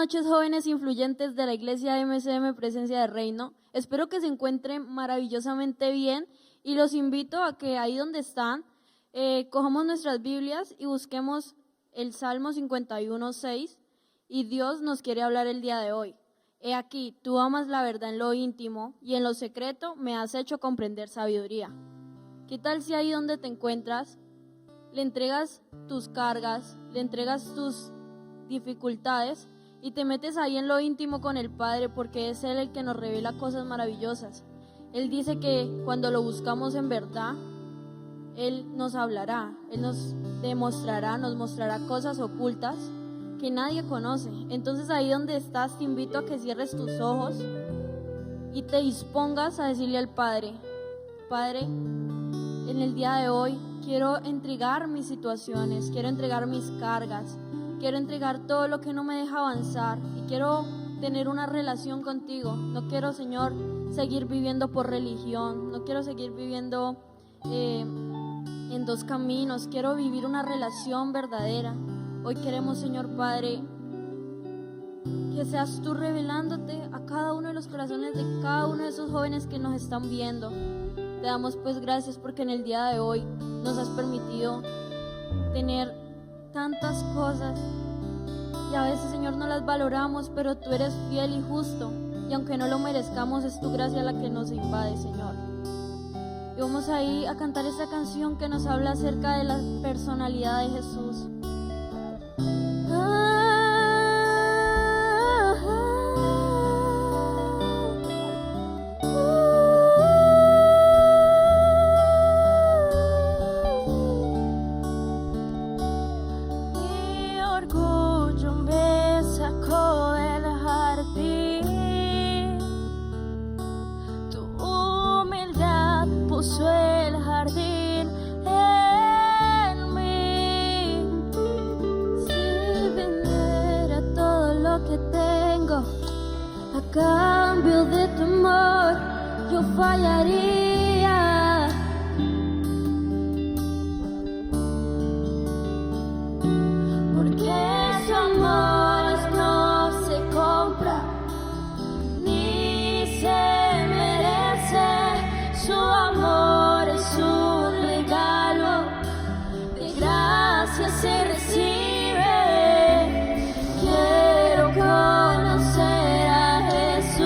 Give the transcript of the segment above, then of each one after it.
noches, jóvenes influyentes de la iglesia MCM Presencia de Reino. Espero que se encuentren maravillosamente bien y los invito a que ahí donde están, cojamos nuestras Biblias y busquemos el Salmo 51:6, y Dios nos quiere hablar el día de hoy. He aquí, tú amas la verdad en lo íntimo y en lo secreto me has hecho comprender sabiduría. ¿Qué tal si ahí donde te encuentras le entregas tus cargas, le entregas tus dificultades y te metes ahí en lo íntimo con el Padre, porque es Él el que nos revela cosas maravillosas? Él dice que cuando lo buscamos en verdad, Él nos hablará, Él nos demostrará, nos mostrará cosas ocultas que nadie conoce. Entonces ahí donde estás te invito a que cierres tus ojos y te dispongas a decirle al Padre: Padre, en el día de hoy quiero entregar mis situaciones, quiero entregar mis cargas, quiero entregar todo lo que no me deja avanzar y quiero tener una relación contigo. No quiero, Señor, seguir viviendo por religión, no quiero seguir viviendo en dos caminos, quiero vivir una relación verdadera. Hoy queremos, Señor Padre, que seas tú revelándote a cada uno de los corazones de cada uno de esos jóvenes que nos están viendo. Te damos pues gracias porque en el día de hoy nos has permitido tener tantas cosas y a veces, Señor, no las valoramos, pero tú eres fiel y justo, y aunque no lo merezcamos, es tu gracia la que nos invade, Señor. Y vamos ahí a cantar esta canción que nos habla acerca de la personalidad de Jesús. El jardín en mí. Si vendiera todo lo que tengo a cambio de tu amor, yo fallaría. Porque su amor no se compra ni se merece. Su amor es un regalo, de gracia se recibe. Quiero conocer a Jesús.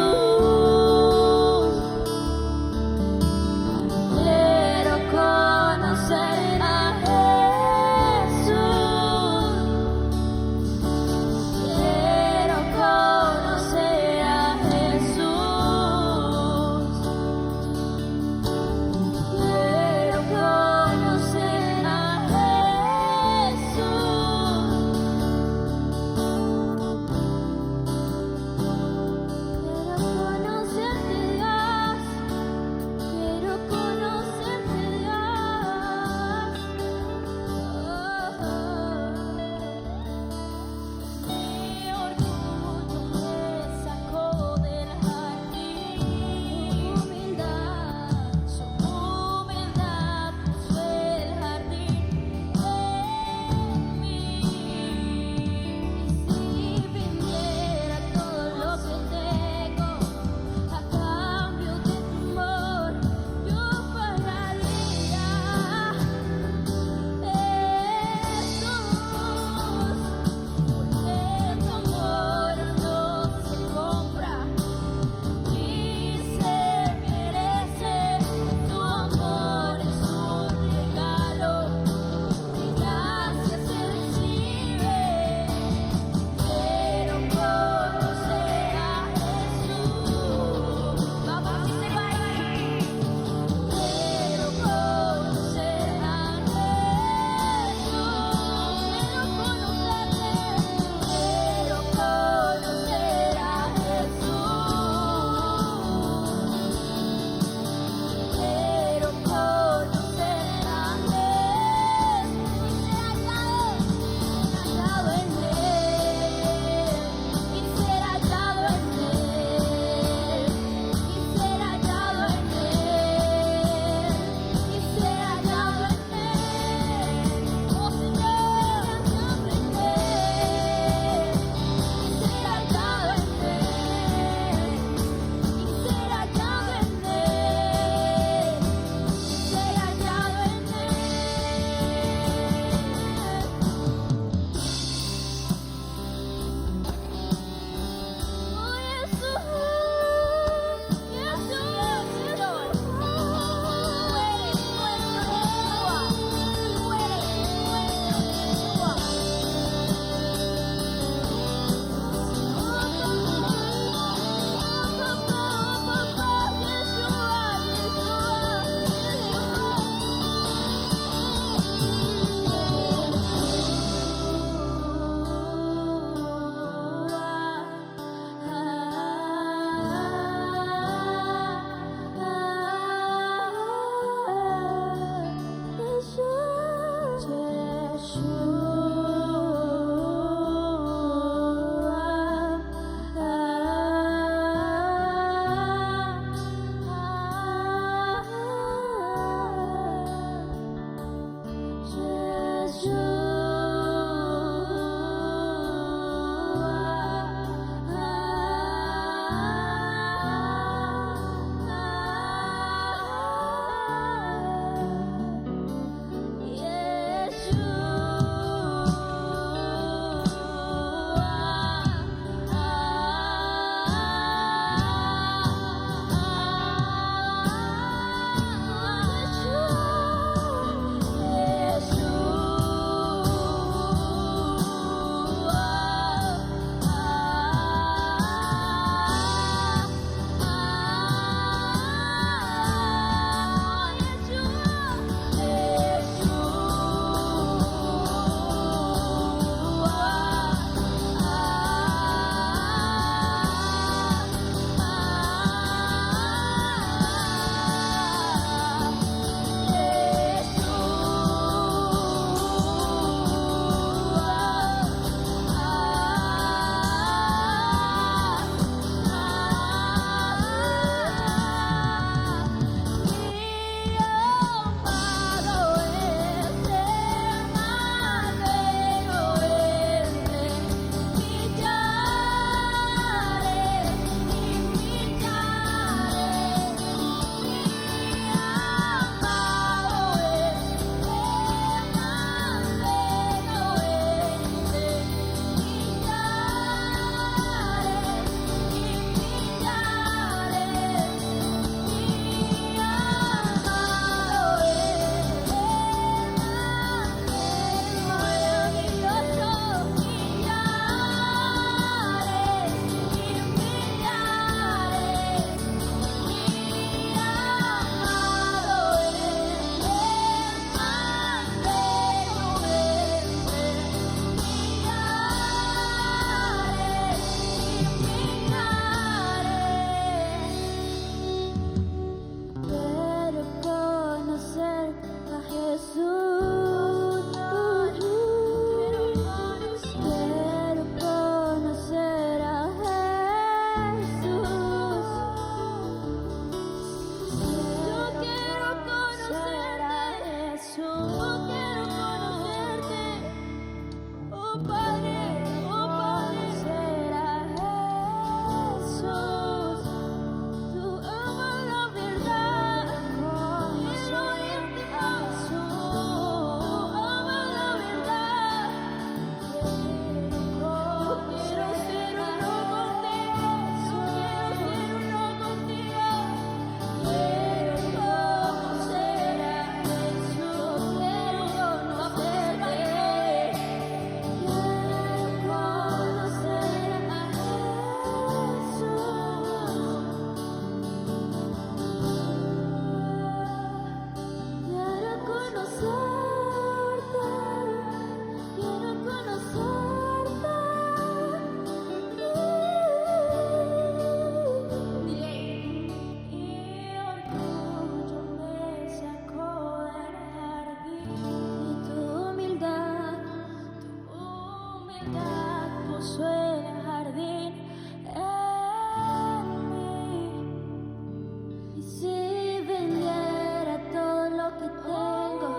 Y si vendiera todo lo que tengo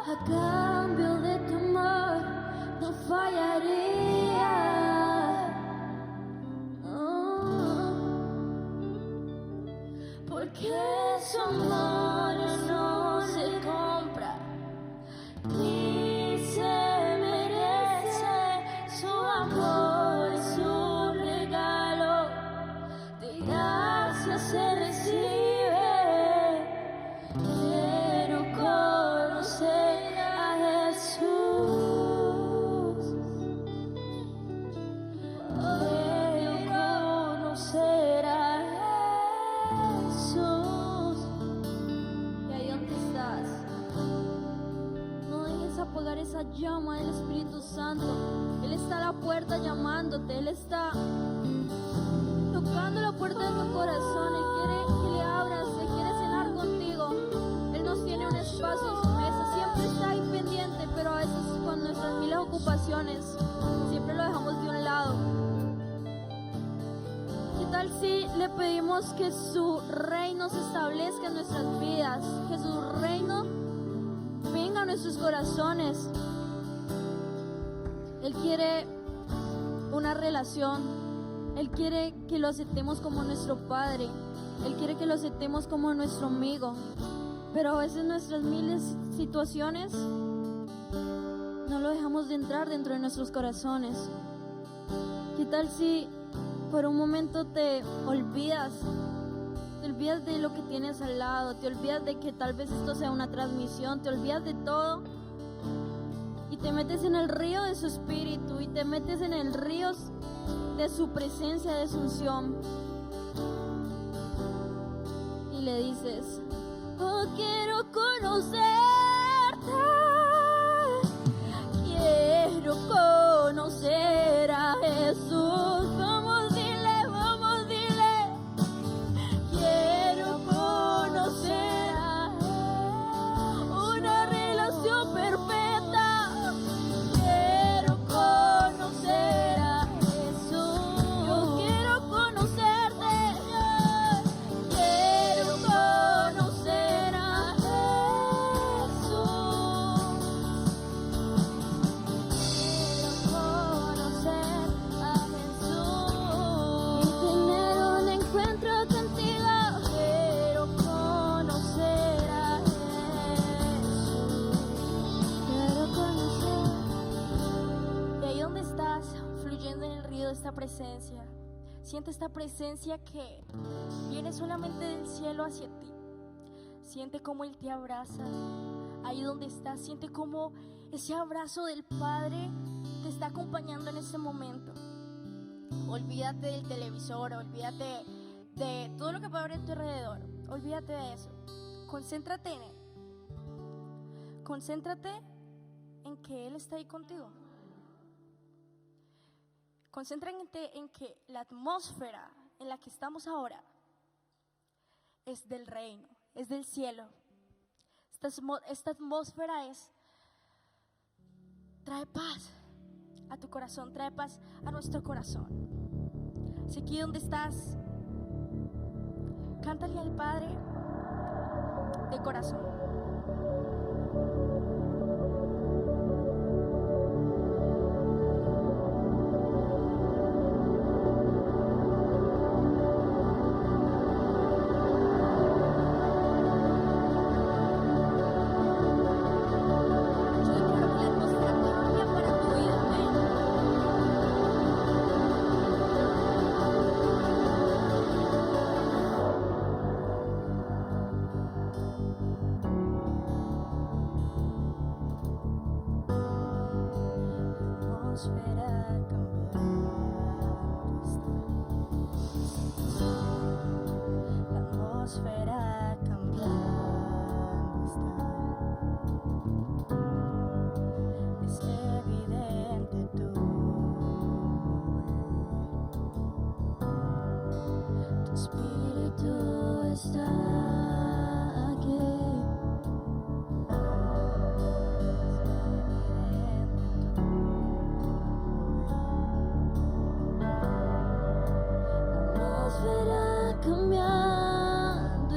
a cambio de tu amor, no fallaría. No, porque su amor no se compra ni se merece. Su amor es un regalo, de gracia se recibe. Quiero conocer a Jesús. Quiero conocer a Jesús. Y ahí donde estás, no dejes apagar esa llama del Espíritu Santo. Él está a la puerta llamándote. Él está tocando la puerta de tu corazón. Él quiere que le abras. Él quiere cenar contigo. Él nos tiene un espacio en su mesa. Siempre está ahí pendiente, pero a veces con nuestras miles de ocupaciones siempre lo dejamos de un lado. ¿Qué tal si le pedimos que su reino se establezca en nuestras vidas? Que su reino venga a nuestros corazones. Él quiere una relación. Él quiere que lo aceptemos como nuestro Padre. Él quiere que lo aceptemos como nuestro amigo. Pero a veces nuestras miles situaciones no lo dejamos de entrar dentro de nuestros corazones. ¿Qué tal si por un momento te olvidas de lo que tienes al lado, te olvidas de que tal vez esto sea una transmisión, te olvidas de todo y te metes en el río de su espíritu y te metes en el río de su presencia, de su unción, y le dices: Oh, quiero conocerte, quiero conocer a Jesús. Vamos, dile, quiero conocer a Jesús. Una relación perfecta, quiero conocer a Jesús. Yo quiero conocerte, quiero conocer a Jesús. Quiero conocer a Jesús y tener un encuentro contigo. Quiero conocer a Jesús. Quiero conocer. Y ahí donde estás, fluyendo en el río de esta presencia, siente esta presencia que viene solamente del cielo hacia ti. Siente cómo Él te abraza. Ahí donde estás, siente cómo ese abrazo del Padre te está acompañando en este momento. Olvídate del televisor, olvídate de todo lo que puede haber en tu alrededor. Olvídate de eso. Concéntrate en Él. Concéntrate en que Él está ahí contigo. Concéntrate en que la atmósfera en la que estamos ahora es del reino, es del cielo. Esta atmósfera trae paz a tu corazón, trae paz a nuestro corazón. Así que donde estás, cántale al Padre de corazón. atmósfera cambiando está. Es evidente tu espíritu está aquí. Cambiando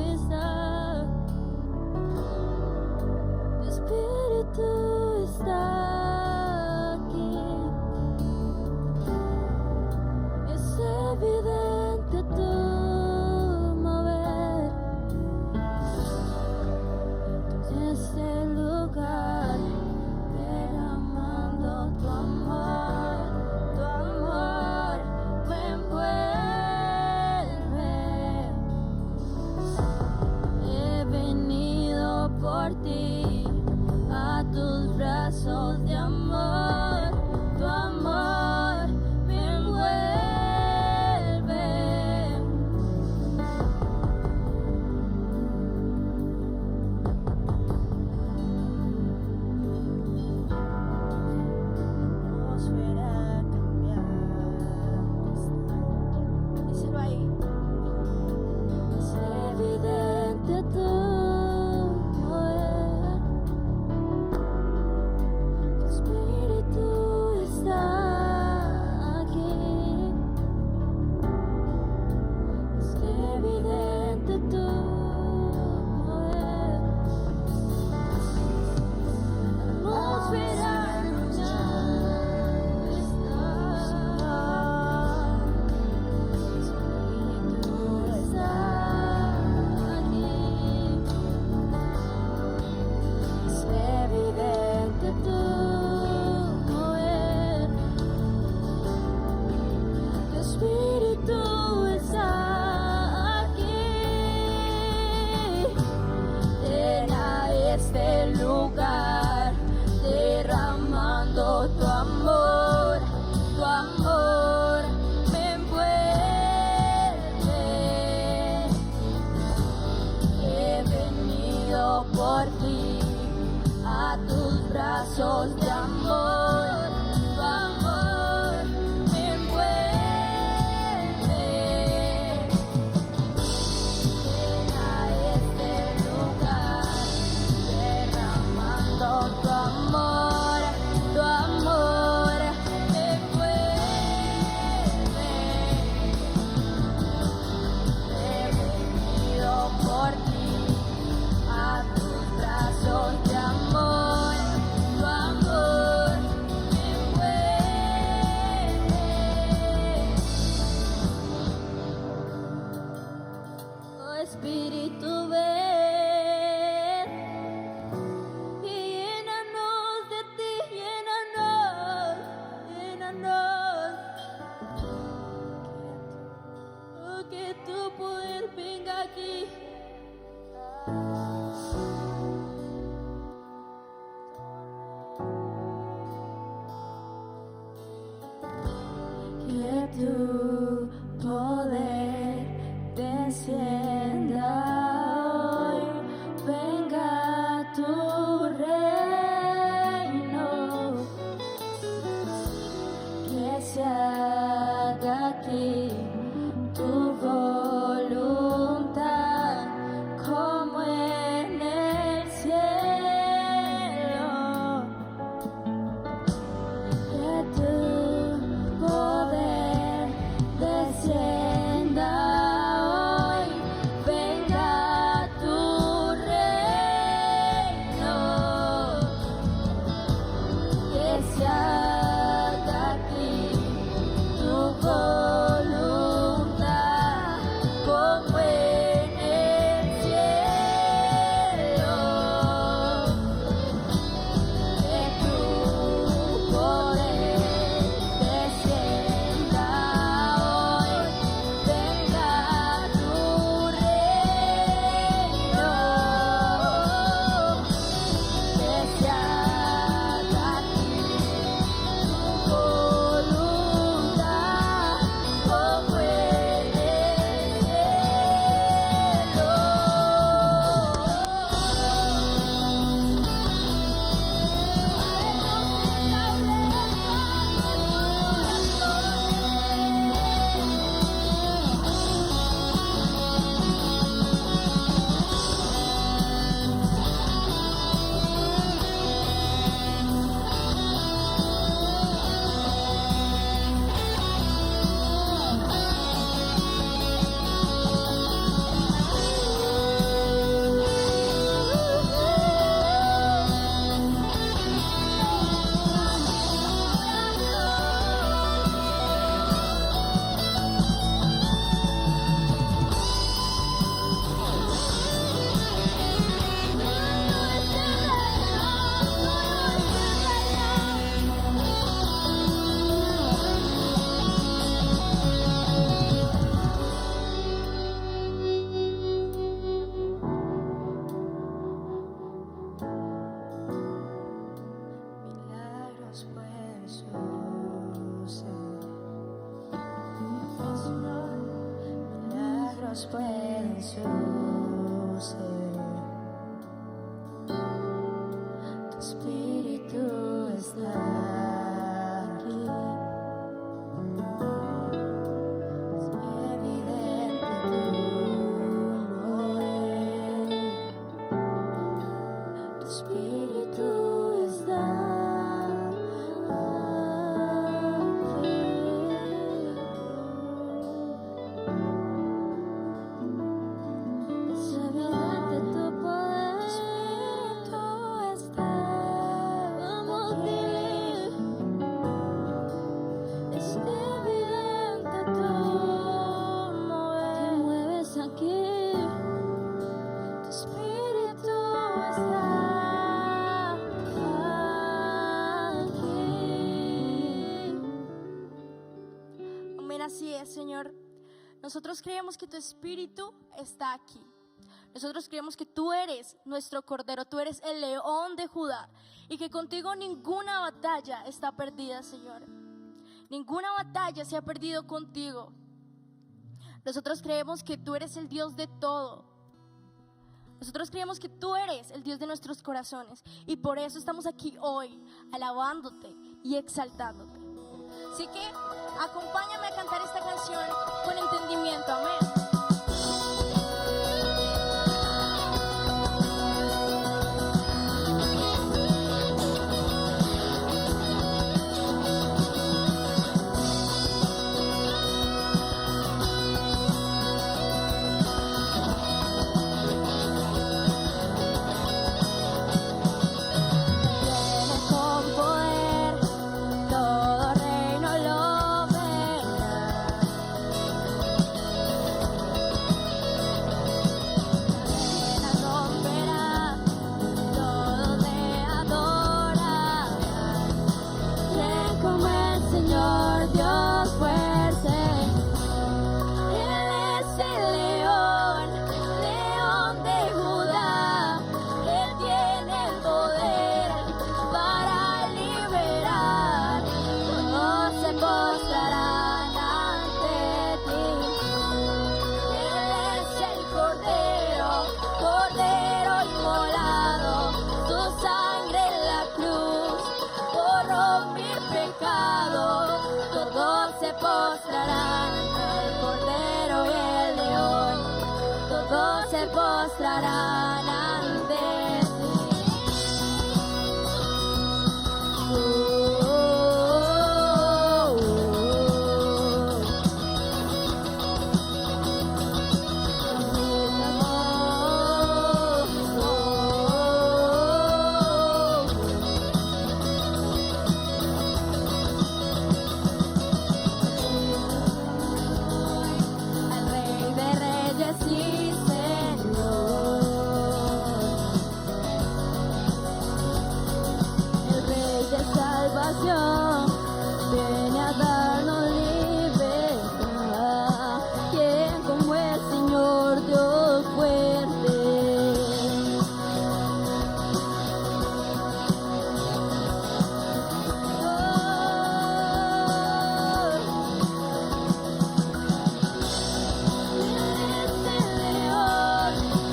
Espíritu ven y llénanos de ti, llénanos, llénanos. Oh, que tu poder venga aquí. Que tu poder descienda hoy, venga tu reino, que se haga aquí tu voluntad como en el cielo. Que tu poder descienda hoy, venga tu reino, que se haga aquí tu voluntad como en el cielo. Que tu poder descienda hoy, venga tu reino, que se haga aquí tu voluntad como en el milagros pueden suceder. Milagros pueden suceder. Tu espíritu está aquí. Es evidente tu mover. Tu espíritu está aquí. Es evidente tu poder. Tu espíritu está. Vamos, dile. Es evidente tu mover. Te mueves aquí. Tu espíritu está aquí. Amén, así es, Señor. Nosotros creemos que tu espíritu está aquí. Nosotros creemos que tú eres nuestro Cordero, tú eres el León de Judá y que contigo ninguna batalla está perdida, Señor. Ninguna batalla se ha perdido contigo. Nosotros creemos que tú eres el Dios de todo. Nosotros creemos que tú eres el Dios de nuestros corazones y por eso estamos aquí hoy alabándote y exaltándote. Así que acompáñame a cantar esta canción con entendimiento, amén. Viene con poder, todo reino lo verá. todos se postrarán ante ti. Al Rey de Reyes y Señor, el Rey de salvación, viene a darnos libertad. ¿Quién como el Señor Dios fuerte?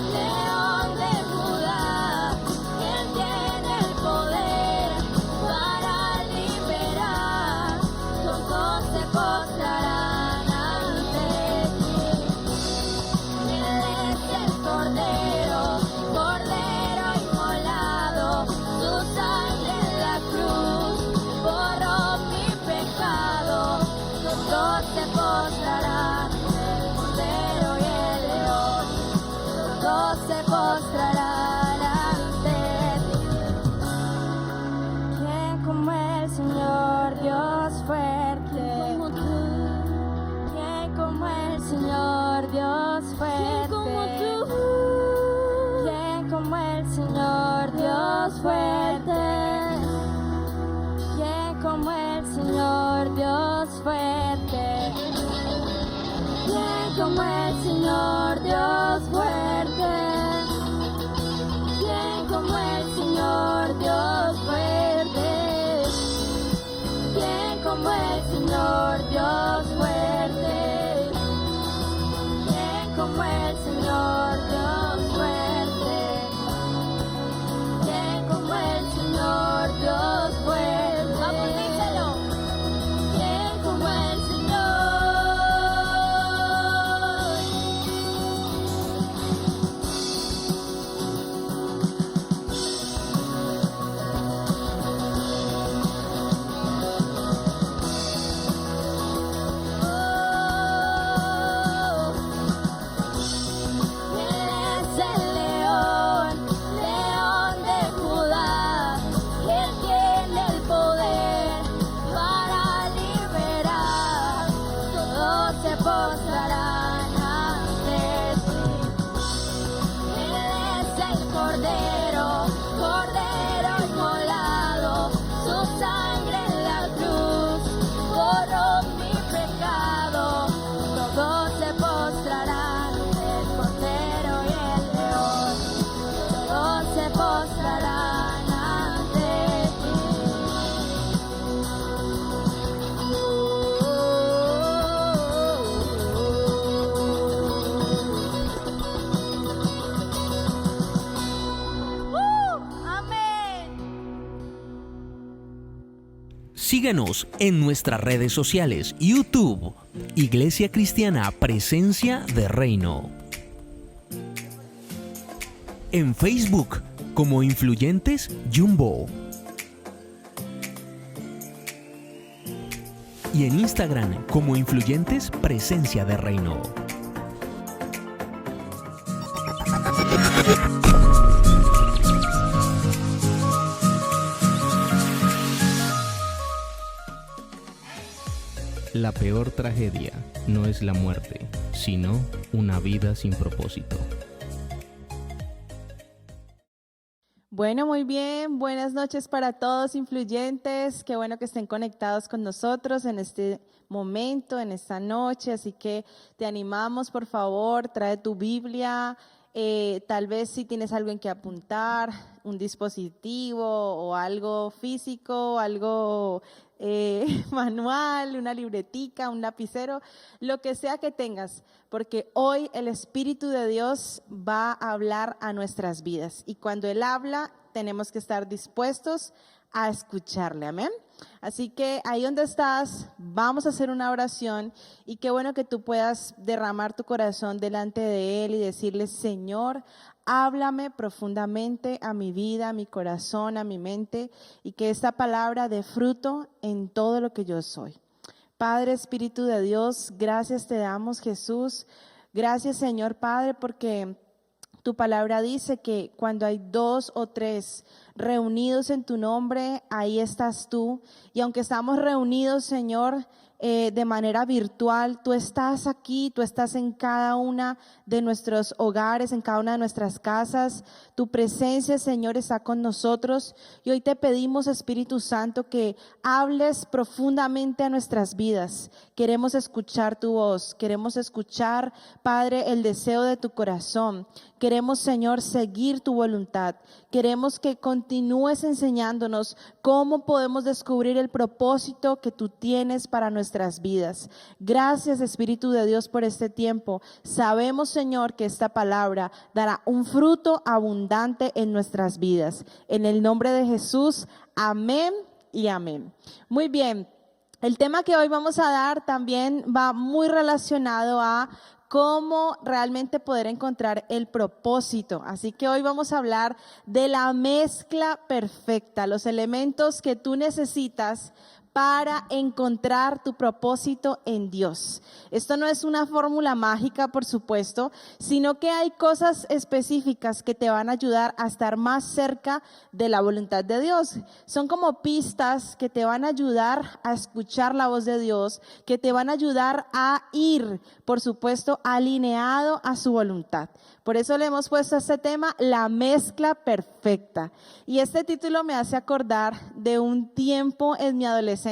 León de Judá, quien tiene el poder para liberar. Todos se postrarán ante ti. Él es el Cordero, Cordero inmolado, su sangre en la cruz borró mi pecado. Todos se postrarán, el Cordero y el León, todos se postrarán ante ti. ¿Quién como el Señor Dios fuerte? ¿Quién como el Señor Dios fuerte? ¿Quién como el Señor Dios fuerte? ¿Quién como el Señor Dios fuerte? ¿Quién como el Señor Dios fuerte? ¿Quién como el Señor Dios fuerte? ¿Quién como el Señor Dios fuerte? ¿Quién como el Señor Dios fuerte? ¿Quién como el Señor Dios fuerte? Vamos, díselo. ¿Quién como el Señor? Él es el león, león de Judá, él tiene el poder para liberar. Todos se postrarán ante ti. Él es el Cordero, Cordero inmolado, su sangre en la cruz borró mi pecado. Todos se postrarán, el Cordero y el León, todos se postrarán ante ti. Amén. Síguenos en nuestras redes sociales, YouTube, Iglesia Cristiana Presencia de Reino. En Facebook, como Influyentes Jumbo. Y en Instagram, como Influyentes Presencia de Reino. La peor tragedia no es la muerte, sino una vida sin propósito. Bueno, muy bien. Buenas noches para todos influyentes. Qué bueno que estén conectados con nosotros en este momento, en esta noche. Así que te animamos, por favor, trae tu Biblia. Tal vez si tienes algo en que apuntar, un dispositivo o algo físico, algo manual, una libretica, un lapicero, lo que sea que tengas, porque hoy el Espíritu de Dios va a hablar a nuestras vidas y cuando Él habla tenemos que estar dispuestos a escucharle, amén. Así que ahí donde estás, vamos a hacer una oración y qué bueno que tú puedas derramar tu corazón delante de Él y decirle: Señor, háblame profundamente a mi vida, a mi corazón, a mi mente, y que esta palabra dé fruto en todo lo que yo soy. Padre, Espíritu de Dios, gracias te damos, Jesús. Gracias, Señor Padre, porque tu palabra dice que cuando hay 2 o 3 reunidos en tu nombre, ahí estás tú. Y aunque estamos reunidos, Señor, de manera virtual, tú estás aquí, tú estás en cada una de nuestros hogares, en cada una de nuestras casas. Tu presencia, Señor, está con nosotros. Y hoy te pedimos, Espíritu Santo, que hables profundamente a nuestras vidas. Queremos escuchar tu voz, queremos escuchar, Padre, el deseo de tu corazón. Queremos, Señor, seguir tu voluntad. Queremos que continúes enseñándonos cómo podemos descubrir el propósito que tú tienes para nuestras vidas. Gracias, Espíritu de Dios, por este tiempo. Sabemos, Señor, que esta palabra dará un fruto abundante en nuestras vidas. En el nombre de Jesús, amén y amén. Muy bien, el tema que hoy vamos a dar también va muy relacionado a cómo realmente poder encontrar el propósito. Así que hoy vamos a hablar de la mezcla perfecta, los elementos que tú necesitas para encontrar tu propósito en Dios. Esto no es una fórmula mágica, por supuesto, sino que hay cosas específicas que te van a ayudar a estar más cerca de la voluntad de Dios. Son como pistas que te van a ayudar a escuchar la voz de Dios, que te van a ayudar a ir, por supuesto, alineado a su voluntad. Por eso le hemos puesto a este tema la mezcla perfecta. Y este título me hace acordar de un tiempo en mi adolescencia.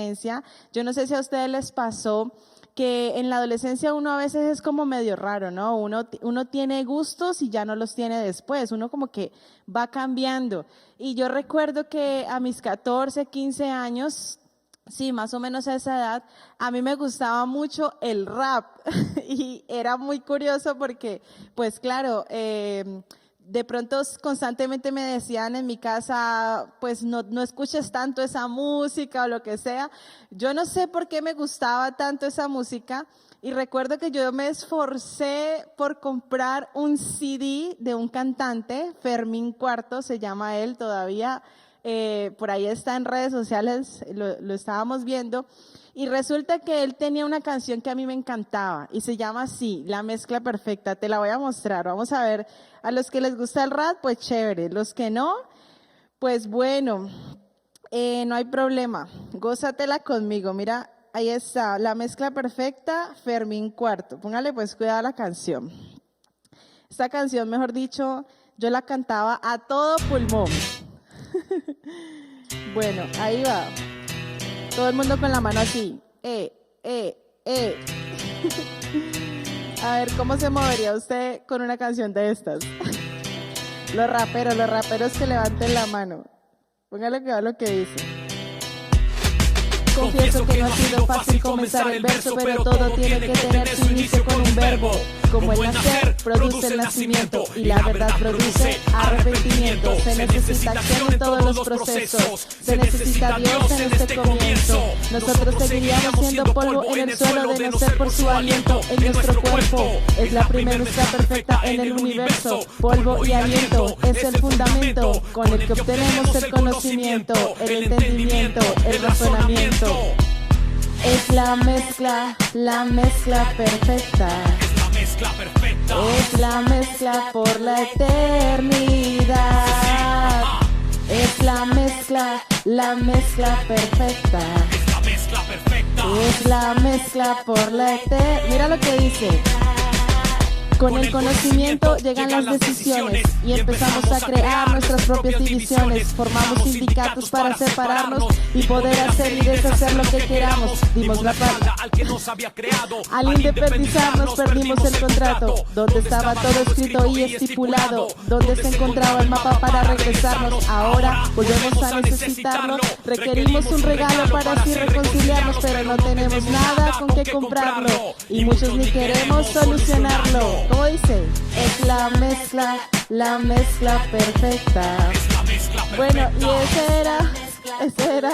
Yo no sé si a ustedes les pasó que en la adolescencia uno a veces es como medio raro, ¿no? Uno tiene gustos y ya no los tiene después. Uno como que va cambiando. Y yo recuerdo que a mis 14, 15 años, sí, más o menos a esa edad, a mí me gustaba mucho el rap y era muy curioso porque, pues claro, de pronto constantemente me decían en mi casa, pues no escuches tanto esa música o lo que sea. Yo no sé por qué me gustaba tanto esa música y recuerdo que yo me esforcé por comprar un CD de un cantante, Fermín Cuarto se llama él todavía. Por ahí está en redes sociales, lo estábamos viendo, y resulta que él tenía una canción que a mí me encantaba y se llama así, La Mezcla Perfecta. Te la voy a mostrar, vamos a ver. A los que les gusta el rap, pues chévere, los que no, pues bueno, no hay problema, gózatela conmigo. Mira, ahí está, La Mezcla Perfecta, Fermín Cuarto. Póngale pues cuidado a la canción. Esta canción, mejor dicho, yo la cantaba a todo pulmón. Bueno, ahí va. Todo el mundo con la mano así. A ver, ¿cómo se movería usted con una canción de estas? Los raperos que levanten la mano. Póngale que va lo que dice. Confieso que no ha sido fácil comenzar el verso, pero todo tiene que tener su inicio con un verbo. Como el nacer produce el nacimiento y la verdad produce arrepentimiento. Se necesita acción en todos los procesos, se necesita Dios en este comienzo. Nosotros seguiríamos siendo polvo en el suelo de no ser por su aliento en nuestro cuerpo. Es la primera mezcla perfecta en el universo. Polvo y aliento es el fundamento con el que obtenemos el conocimiento, el entendimiento, el razonamiento. Es la mezcla perfecta. Es la mezcla por la eternidad. Es la mezcla perfecta. Es la mezcla por la eternidad. Mira lo que dice. Con el conocimiento llegan las decisiones y empezamos a crear nuestras propias divisiones. Formamos sindicatos para separarnos y poder hacer y deshacer lo que queramos. Dimos la palabra al que nos había creado. Al independizarnos perdimos el contrato, donde estaba todo escrito y estipulado, donde se encontraba el mapa para regresarnos. Ahora volvemos a necesitarlo. Requerimos un regalo para así reconciliarnos, pero no tenemos nada con qué comprarlo y muchos ni queremos solucionarlo. ¿Cómo dice? Es la mezcla perfecta. Bueno, y ese era Ese era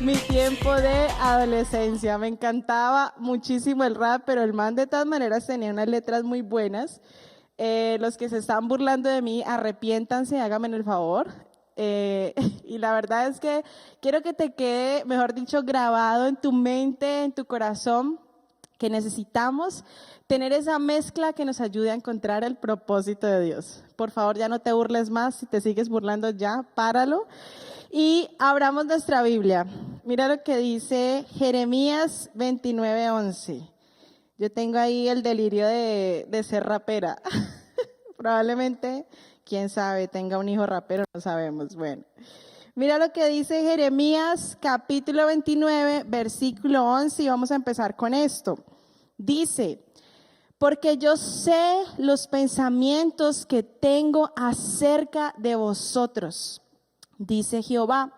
mi tiempo de adolescencia. Me encantaba muchísimo el rap, pero el man de todas maneras tenía unas letras muy buenas. Los que se están burlando de mí, arrepiéntanse, háganme el favor. Y la verdad es que quiero que te quede, mejor dicho, grabado en tu mente, en tu corazón, que necesitamos tener esa mezcla que nos ayude a encontrar el propósito de Dios. Por favor, ya no te burles más. Si te sigues burlando ya, páralo. Y abramos nuestra Biblia. Mira lo que dice Jeremías 29:11. Yo tengo ahí el delirio de ser rapera. Probablemente, quién sabe, tenga un hijo rapero, no sabemos. Bueno, mira lo que dice Jeremías capítulo 29, versículo 11, y vamos a empezar con esto. Dice: porque yo sé los pensamientos que tengo acerca de vosotros, dice Jehová,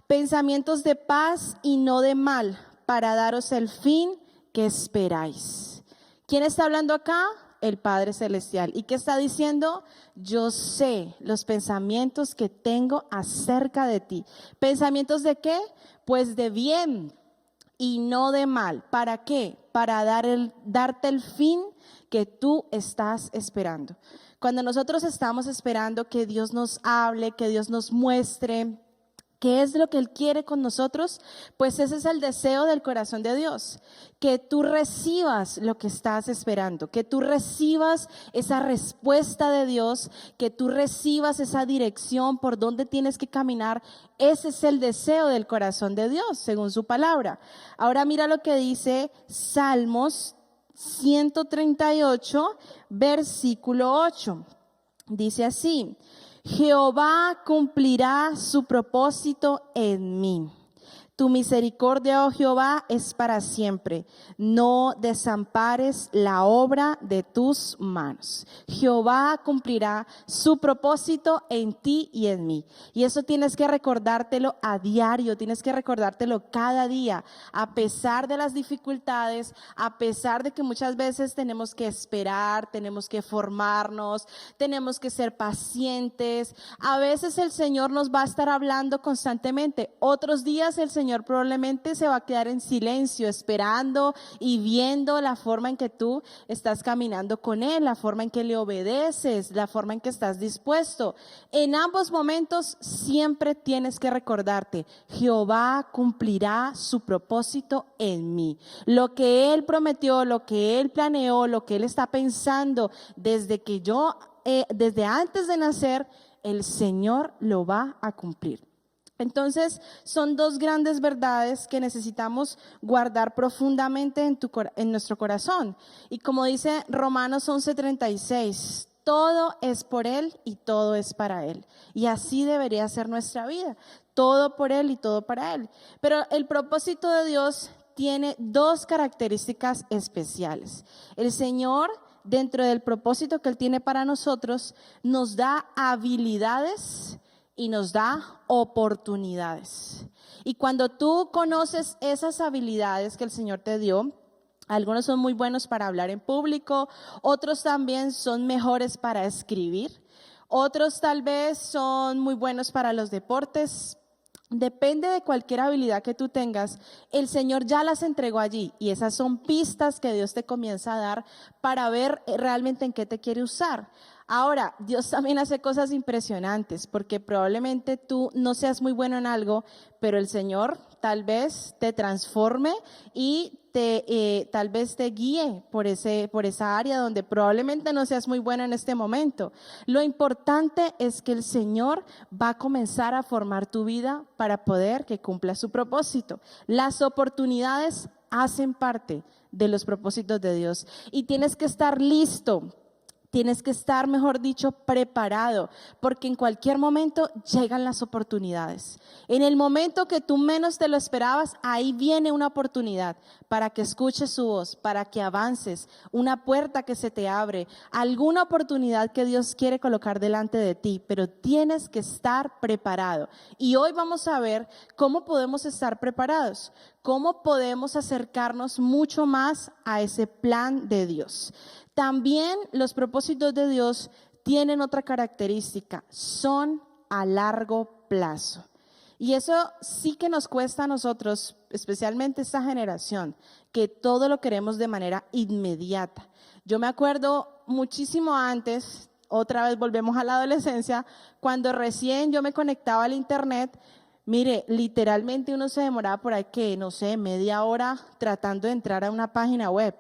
pensamientos de paz y no de mal, para daros el fin que esperáis. ¿Quién está hablando acá? El Padre Celestial. ¿Y qué está diciendo? Yo sé los pensamientos que tengo acerca de ti. ¿Pensamientos de qué? Pues de bien y no de mal. ¿Para qué? Para darte el fin que tú estás esperando. Cuando nosotros estamos esperando que Dios nos hable, que Dios nos muestre ¿qué es lo que Él quiere con nosotros? Pues ese es el deseo del corazón de Dios, que tú recibas lo que estás esperando, que tú recibas esa respuesta de Dios, que tú recibas esa dirección por donde tienes que caminar. Ese es el deseo del corazón de Dios, según su palabra. Ahora mira lo que dice Salmos 138, versículo 8. Dice así: Jehová cumplirá su propósito en mí. Tu misericordia, oh Jehová, es para siempre. No desampares la obra de tus manos. Jehová cumplirá su propósito en ti y en mí. Y eso tienes que recordártelo a diario, tienes que recordártelo cada día, a pesar de las dificultades, a pesar de que muchas veces tenemos que esperar, tenemos que formarnos, tenemos que ser pacientes. A veces el Señor nos va a estar hablando constantemente. Otros días el Señor probablemente se va a quedar en silencio, esperando y viendo la forma en que tú estás caminando con Él, la forma en que le obedeces, la forma en que estás dispuesto. En ambos momentos siempre tienes que recordarte: Jehová cumplirá su propósito en mí. Lo que Él prometió, lo que Él planeó, lo que Él está pensando desde antes de nacer, el Señor lo va a cumplir. Entonces, son dos grandes verdades que necesitamos guardar profundamente en nuestro corazón. Y como dice Romanos 11:36, todo es por Él y todo es para Él. Y así debería ser nuestra vida, todo por Él y todo para Él. Pero el propósito de Dios tiene dos características especiales. El Señor, dentro del propósito que Él tiene para nosotros, nos da habilidades y nos da oportunidades. Y cuando tú conoces esas habilidades que el Señor te dio, algunos son muy buenos para hablar en público, otros también son mejores para escribir, otros tal vez son muy buenos para los deportes. Depende de cualquier habilidad que tú tengas, el Señor ya las entregó allí, y esas son pistas que Dios te comienza a dar para ver realmente en qué te quiere usar. Ahora, Dios también hace cosas impresionantes, porque probablemente tú no seas muy bueno en algo, pero el Señor tal vez te transforme y tal vez te guíe por esa área donde probablemente no seas muy bueno en este momento. Lo importante es que el Señor va a comenzar a formar tu vida para poder que cumpla su propósito. Las oportunidades hacen parte de los propósitos de Dios y tienes que estar listo. Tienes que estar, mejor dicho, preparado, porque en cualquier momento llegan las oportunidades. En el momento que tú menos te lo esperabas, ahí viene una oportunidad para que escuches su voz, para que avances, una puerta que se te abre, alguna oportunidad que Dios quiere colocar delante de ti, pero tienes que estar preparado. Y hoy vamos a ver cómo podemos estar preparados, cómo podemos acercarnos mucho más a ese plan de Dios. También los propósitos de Dios tienen otra característica: son a largo plazo. Y eso sí que nos cuesta a nosotros, especialmente esta generación, que todo lo queremos de manera inmediata. Yo me acuerdo muchísimo antes, otra vez volvemos a la adolescencia, cuando recién yo me conectaba al internet. Mire, literalmente uno se demoraba por ahí que, no sé, media hora tratando de entrar a una página web.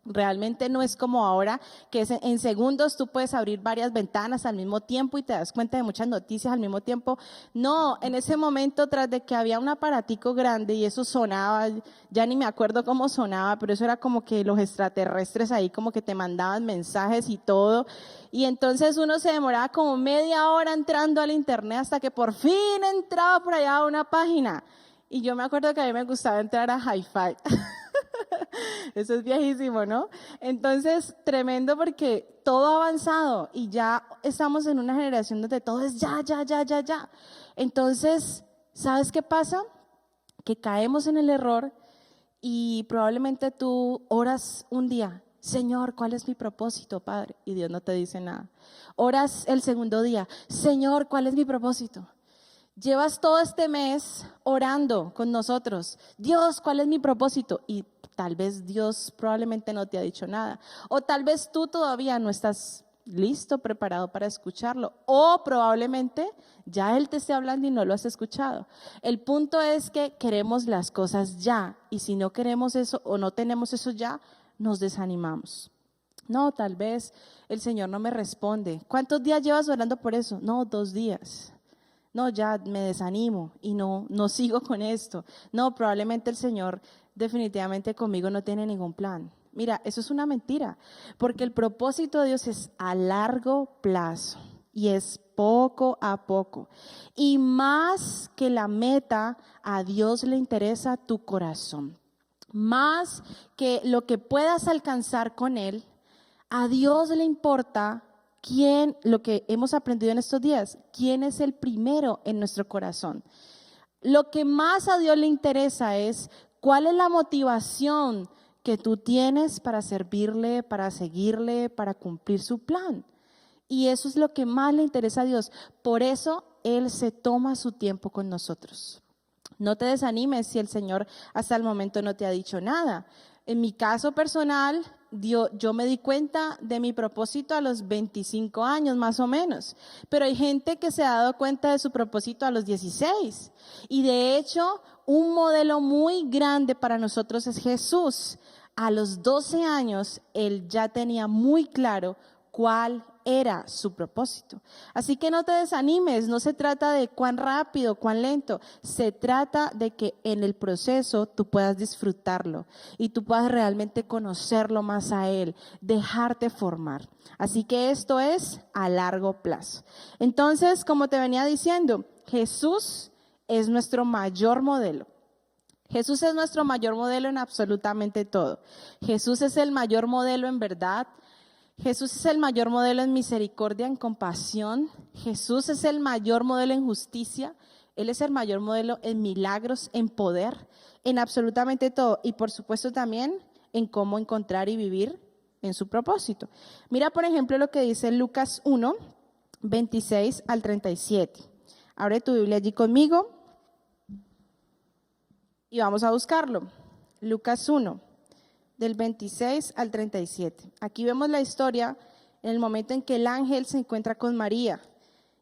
Realmente no es como ahora, que en segundos tú puedes abrir varias ventanas al mismo tiempo y te das cuenta de muchas noticias al mismo tiempo. No, en ese momento, tras de que había un aparatico grande y eso sonaba, ya ni me acuerdo cómo sonaba, pero eso era como que los extraterrestres ahí como que te mandaban mensajes y todo. Y entonces uno se demoraba como media hora entrando al internet hasta que por fin entraba por allá a una página. Y yo me acuerdo que a mí me gustaba entrar a Hi-Fi. Eso es viejísimo, ¿no? Entonces, tremendo porque todo ha avanzado y ya estamos en una generación donde todo es ya. Entonces, ¿sabes qué pasa? Que caemos en el error y probablemente tú oras un día, Señor, ¿cuál es mi propósito, Padre? Y Dios no te dice nada. Oras el segundo día, Señor, ¿cuál es mi propósito? Llevas todo este mes orando con nosotros, Dios, ¿cuál es mi propósito? Y tal vez Dios probablemente no te ha dicho nada. O tal vez tú todavía no estás listo, preparado para escucharlo. O probablemente ya Él te esté hablando y no lo has escuchado. El punto es que queremos las cosas ya. Y si no queremos eso o no tenemos eso ya, nos desanimamos. No, tal vez el Señor no me responde. ¿Cuántos días llevas orando por eso? No, 2 días. No, ya me desanimo y no sigo con esto. No, probablemente el Señor definitivamente conmigo no tiene ningún plan. Mira, eso es una mentira, porque el propósito de Dios es a largo plazo y es poco a poco. Y más que la meta, a Dios le interesa tu corazón. Más que lo que puedas alcanzar con Él, a Dios le importa lo que hemos aprendido en estos días, quién es el primero en nuestro corazón. Lo que más a Dios le interesa es cuál es la motivación que tú tienes para servirle, para seguirle, para cumplir su plan. Y eso es lo que más le interesa a Dios. Por eso Él se toma su tiempo con nosotros. No te desanimes si el Señor hasta el momento no te ha dicho nada. En mi caso personal, yo me di cuenta de mi propósito a los 25 años más o menos, pero hay gente que se ha dado cuenta de su propósito a los 16 y de hecho un modelo muy grande para nosotros es Jesús. A los 12 años Él ya tenía muy claro cuál era su propósito. Así que no te desanimes, no se trata de cuán rápido, cuán lento, se trata de que en el proceso tú puedas disfrutarlo y tú puedas realmente conocerlo más a Él, dejarte formar. Así que esto es a largo plazo. Entonces, como te venía diciendo, Jesús es nuestro mayor modelo. Jesús es nuestro mayor modelo en absolutamente todo. Jesús es el mayor modelo en verdad. Jesús es el mayor modelo en misericordia, en compasión. Jesús es el mayor modelo en justicia. Él es el mayor modelo en milagros, en poder, en absolutamente todo. Y por supuesto también en cómo encontrar y vivir en su propósito. Mira, por ejemplo, lo que dice Lucas 1, 26 al 37. Abre tu Biblia allí conmigo y vamos a buscarlo. Lucas 1. Del 26 al 37. Aquí vemos la historia en el momento en que el ángel se encuentra con María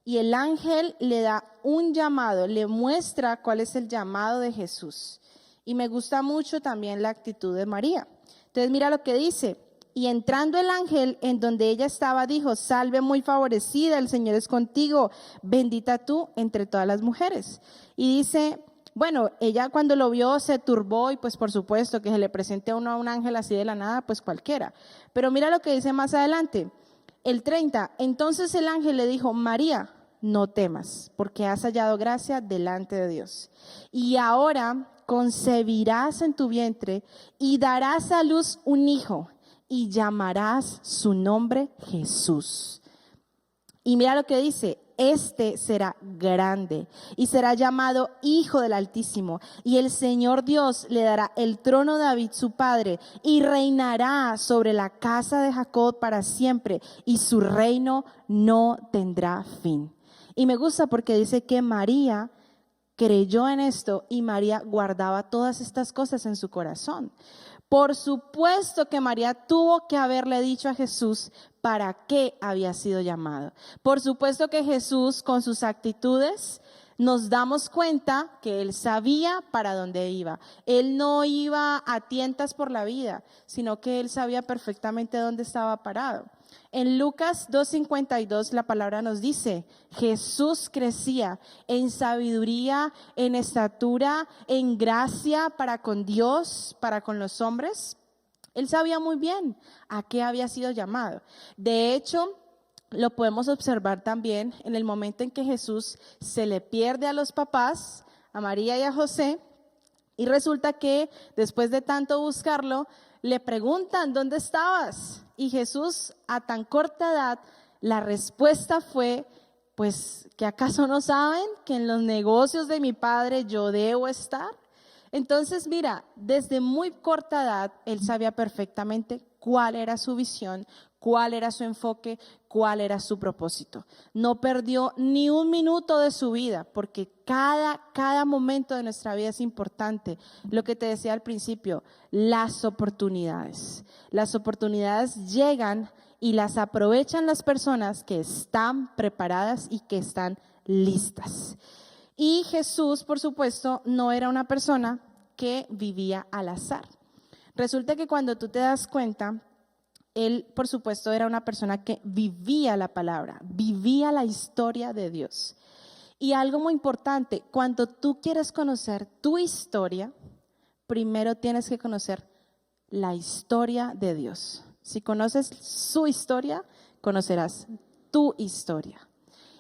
y el ángel le da un llamado, le muestra cuál es el llamado de Jesús. Y me gusta mucho también la actitud de María. Entonces mira lo que dice: y entrando el ángel en donde ella estaba, dijo: salve muy favorecida, el Señor es contigo, bendita tú entre todas las mujeres. Y dice, bueno, ella cuando lo vio se turbó y pues por supuesto que se le presente a uno a un ángel así de la nada, pues cualquiera. Pero mira lo que dice más adelante, el 30. Entonces el ángel le dijo: María, no temas, porque has hallado gracia delante de Dios. Y ahora concebirás en tu vientre y darás a luz un hijo y llamarás su nombre Jesús. Y mira lo que dice: este será grande y será llamado Hijo del Altísimo, y el Señor Dios le dará el trono de David su padre, y reinará sobre la casa de Jacob para siempre, y su reino no tendrá fin. Y me gusta porque dice que María creyó en esto y María guardaba todas estas cosas en su corazón. Por supuesto que María tuvo que haberle dicho a Jesús para qué había sido llamado. Por supuesto que Jesús, con sus actitudes, nos damos cuenta que él sabía para dónde iba. Él no iba a tientas por la vida, sino que él sabía perfectamente dónde estaba parado. En Lucas 2:52 la palabra nos dice, Jesús crecía en sabiduría, en estatura, en gracia para con Dios, para con los hombres. Él sabía muy bien a qué había sido llamado. De hecho, lo podemos observar también en el momento en que Jesús se le pierde a los papás, a María y a José, y resulta que después de tanto buscarlo, le preguntan, ¿dónde estabas? Y Jesús, a tan corta edad, la respuesta fue, pues, ¿que acaso no saben que en los negocios de mi Padre yo debo estar? Entonces, mira, desde muy corta edad, él sabía perfectamente cuál era su visión, cuál era su enfoque, cuál era su propósito. No perdió ni un minuto de su vida, porque cada momento de nuestra vida es importante. Lo que te decía al principio, las oportunidades. Las oportunidades llegan y las aprovechan las personas que están preparadas y que están listas. Y Jesús, por supuesto, no era una persona que vivía al azar. Resulta que cuando tú te das cuenta, él, por supuesto, era una persona que vivía la palabra, vivía la historia de Dios. Y algo muy importante, cuando tú quieres conocer tu historia, primero tienes que conocer la historia de Dios. Si conoces su historia, conocerás tu historia.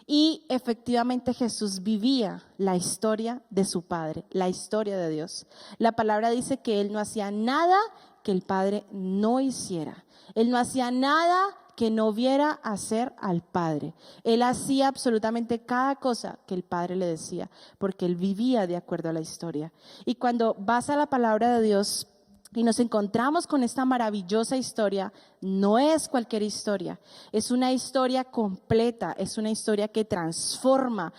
Y efectivamente Jesús vivía la historia de su Padre, la historia de Dios. La palabra dice que Él no hacía nada que el Padre no hiciera. Él no hacía nada que no viera hacer al Padre. Él hacía absolutamente cada cosa que el Padre le decía, porque Él vivía de acuerdo a la historia. Y cuando vas a la palabra de Dios y nos encontramos con esta maravillosa historia, no es cualquier historia, es una historia completa, es una historia que transforma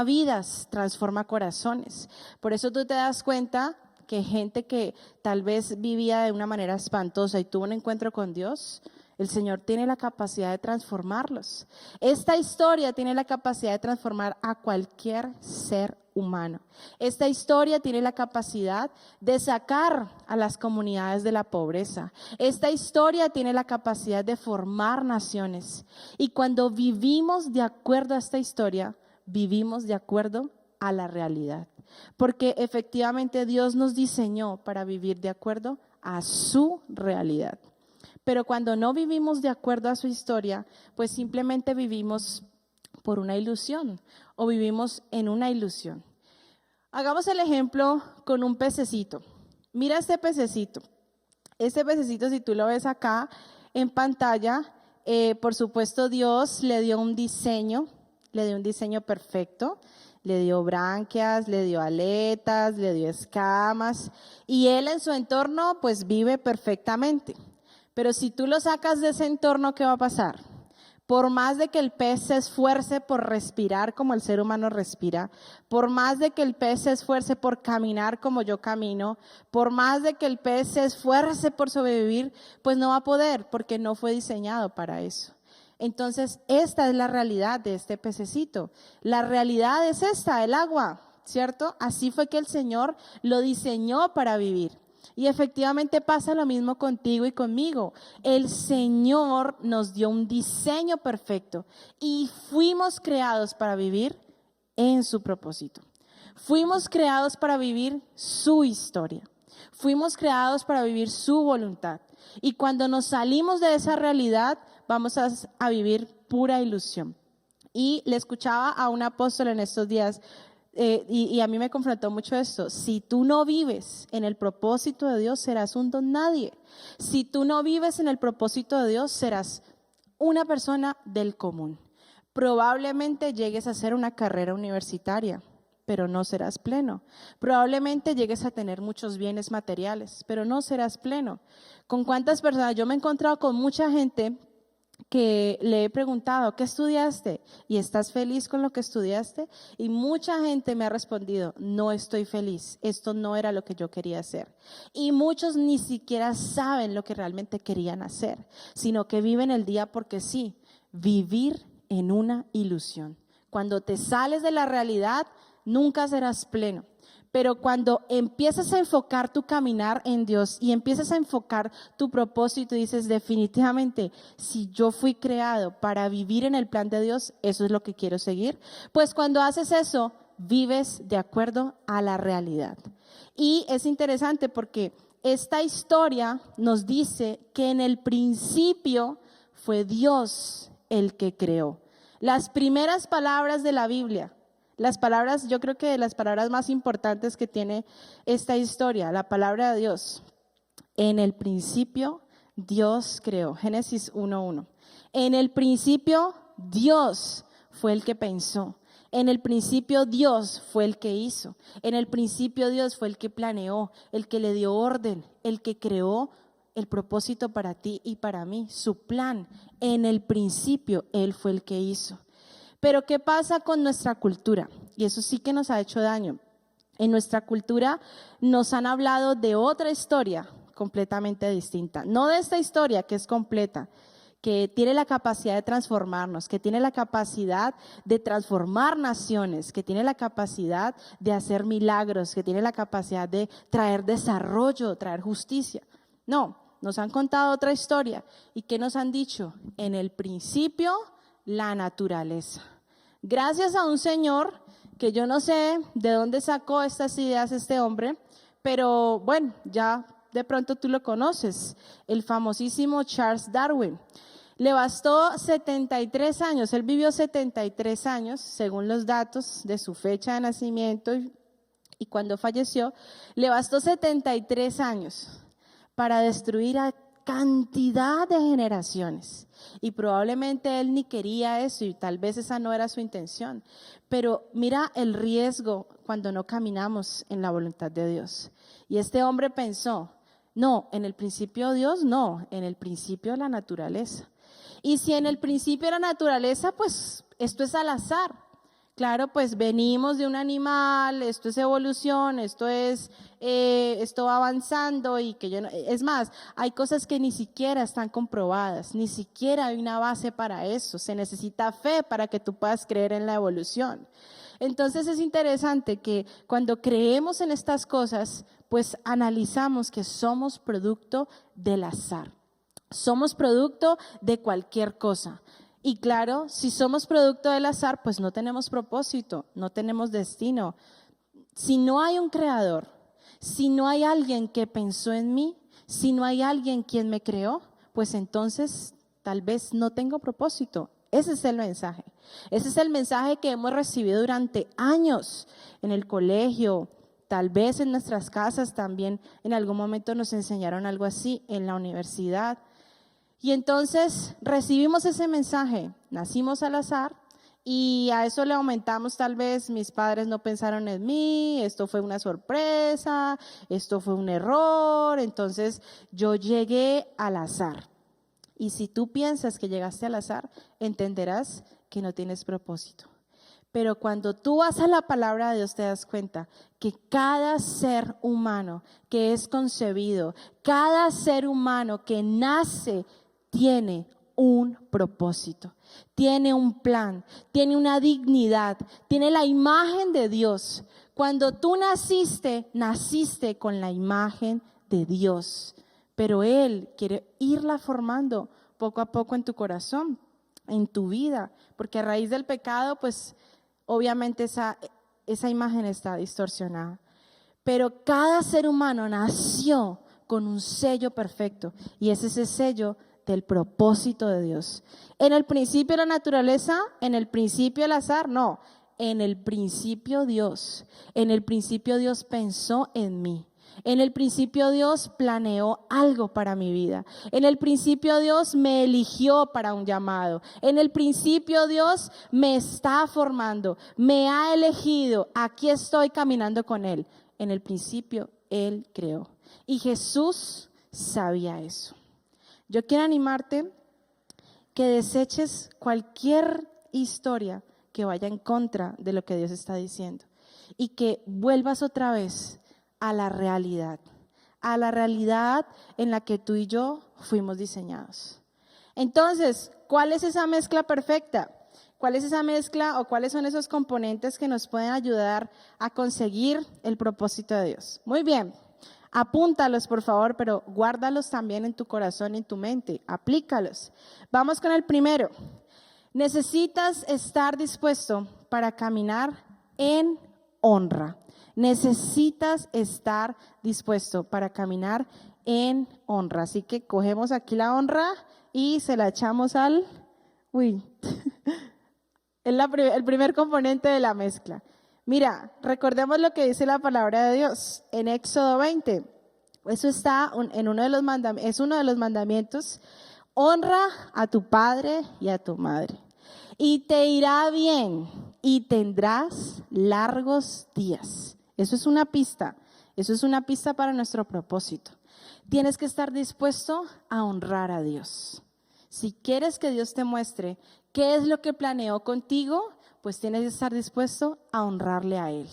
vidas, transforma corazones. Por eso tú te das cuenta que gente que tal vez vivía de una manera espantosa y tuvo un encuentro con Dios, el Señor tiene la capacidad de transformarlos. Esta historia tiene la capacidad de transformar a cualquier ser humano. Esta historia tiene la capacidad de sacar a las comunidades de la pobreza. Esta historia tiene la capacidad de formar naciones. Y cuando vivimos de acuerdo a esta historia, vivimos de acuerdo a la realidad. Porque efectivamente Dios nos diseñó para vivir de acuerdo a su realidad. Pero cuando no vivimos de acuerdo a su historia, pues simplemente vivimos por una ilusión o vivimos en una ilusión. Hagamos el ejemplo con un pececito. Mira este pececito. Este pececito, si tú lo ves acá en pantalla, por supuesto Dios le dio un diseño perfecto. Le dio branquias, le dio aletas, le dio escamas y él en su entorno pues vive perfectamente. Pero si tú lo sacas de ese entorno, ¿qué va a pasar? Por más de que el pez se esfuerce por respirar como el ser humano respira, por más de que el pez se esfuerce por caminar como yo camino, por más de que el pez se esfuerce por sobrevivir, pues no va a poder porque no fue diseñado para eso. Entonces, esta es la realidad de este pececito. La realidad es esta, el agua, ¿cierto? Así fue que el Señor lo diseñó para vivir. Y efectivamente pasa lo mismo contigo y conmigo. El Señor nos dio un diseño perfecto y fuimos creados para vivir en su propósito. Fuimos creados para vivir su historia. Fuimos creados para vivir su voluntad. Y cuando nos salimos de esa realidad, vamos a vivir pura ilusión. Y le escuchaba a un apóstol en estos días y a mí me confrontó mucho esto. Si tú no vives en el propósito de Dios, serás un don nadie. Si tú no vives en el propósito de Dios, serás una persona del común. Probablemente llegues a hacer una carrera universitaria, pero no serás pleno. Probablemente llegues a tener muchos bienes materiales, pero no serás pleno. ¿Con cuántas personas? Yo me he encontrado con mucha gente que le he preguntado, ¿qué estudiaste? ¿Y estás feliz con lo que estudiaste? Y mucha gente me ha respondido, no estoy feliz, esto no era lo que yo quería hacer. Y muchos ni siquiera saben lo que realmente querían hacer, sino que viven el día porque sí, vivir en una ilusión. Cuando te sales de la realidad, nunca serás pleno. Pero cuando empiezas a enfocar tu caminar en Dios y empiezas a enfocar tu propósito y dices definitivamente, si yo fui creado para vivir en el plan de Dios, eso es lo que quiero seguir, pues cuando haces eso, vives de acuerdo a la realidad. Y es interesante porque esta historia nos dice que en el principio fue Dios el que creó. Las primeras palabras de la Biblia, las palabras, yo creo que de las palabras más importantes que tiene esta historia, la palabra de Dios. En el principio Dios creó, Génesis 1:1. En el principio Dios fue el que pensó. En el principio Dios fue el que hizo. En el principio Dios fue el que planeó, el que le dio orden, el que creó el propósito para ti y para mí, su plan. En el principio Él fue el que hizo. Pero ¿qué pasa con nuestra cultura? Y eso sí que nos ha hecho daño. En nuestra cultura nos han hablado de otra historia completamente distinta. No de esta historia que es completa, que tiene la capacidad de transformarnos, que tiene la capacidad de transformar naciones, que tiene la capacidad de hacer milagros, que tiene la capacidad de traer desarrollo, traer justicia. No, nos han contado otra historia. ¿Y qué nos han dicho? En el principio, la naturaleza. Gracias a un señor que yo no sé de dónde sacó estas ideas este hombre, pero bueno, ya de pronto tú lo conoces, el famosísimo Charles Darwin. Le bastó 73 años, él vivió 73 años, según los datos de su fecha de nacimiento y cuando falleció, le bastó 73 años para destruir a cantidad de generaciones. Y probablemente él ni quería eso y tal vez esa no era su intención. Pero mira el riesgo cuando no caminamos en la voluntad de Dios. Y este hombre pensó, no, en el principio Dios, no, en el principio la naturaleza. Y si en el principio la naturaleza, pues esto es al azar. Claro, pues venimos de un animal, esto es evolución, esto va avanzando y que es más, hay cosas que ni siquiera están comprobadas, ni siquiera hay una base para eso, se necesita fe para que tú puedas creer en la evolución. Entonces es interesante que cuando creemos en estas cosas, pues analizamos que somos producto del azar, somos producto de cualquier cosa. Y claro, si somos producto del azar, pues no tenemos propósito, no tenemos destino. Si no hay un creador, si no hay alguien que pensó en mí, si no hay alguien quien me creó, pues entonces tal vez no tengo propósito. Ese es el mensaje. Ese es el mensaje que hemos recibido durante años en el colegio, tal vez en nuestras casas también en algún momento nos enseñaron algo así, en la universidad. Y entonces recibimos ese mensaje, nacimos al azar y a eso le aumentamos tal vez, mis padres no pensaron en mí, esto fue una sorpresa, esto fue un error, entonces yo llegué al azar. Y si tú piensas que llegaste al azar, entenderás que no tienes propósito. Pero cuando tú vas a la palabra de Dios te das cuenta que cada ser humano que es concebido, cada ser humano que nace, tiene un propósito, tiene un plan, tiene una dignidad, tiene la imagen de Dios. Cuando tú naciste, naciste con la imagen de Dios, pero Él quiere irla formando poco a poco en tu corazón, en tu vida, porque a raíz del pecado, pues obviamente esa imagen está distorsionada. Pero cada ser humano nació con un sello perfecto y es ese sello del propósito de Dios. En el principio la naturaleza, en el principio el azar, no. En el principio Dios. En el principio Dios pensó en mí. En el principio Dios planeó algo para mi vida. En el principio Dios me eligió para un llamado. En el principio Dios me está formando, me ha elegido. Aquí estoy caminando con Él. En el principio Él creó. Y Jesús sabía eso. Yo quiero animarte que deseches cualquier historia que vaya en contra de lo que Dios está diciendo y que vuelvas otra vez a la realidad en la que tú y yo fuimos diseñados. Entonces, ¿cuál es esa mezcla perfecta? ¿Cuál es esa mezcla o cuáles son esos componentes que nos pueden ayudar a conseguir el propósito de Dios? Muy bien, apúntalos por favor, pero guárdalos también en tu corazón y en tu mente, aplícalos. Vamos con el primero. Necesitas estar dispuesto para caminar en honra. Necesitas estar dispuesto para caminar en honra. Así que cogemos aquí la honra y se la echamos al... Es el primer componente de la mezcla. Mira, recordemos lo que dice la palabra de Dios en Éxodo 20. Eso está en uno de los mandamientos, es uno de los mandamientos. Honra a tu padre y a tu madre. Y te irá bien y tendrás largos días. Eso es una pista para nuestro propósito. Tienes que estar dispuesto a honrar a Dios. Si quieres que Dios te muestre qué es lo que planeó contigo, pues tienes que estar dispuesto a honrarle a Él.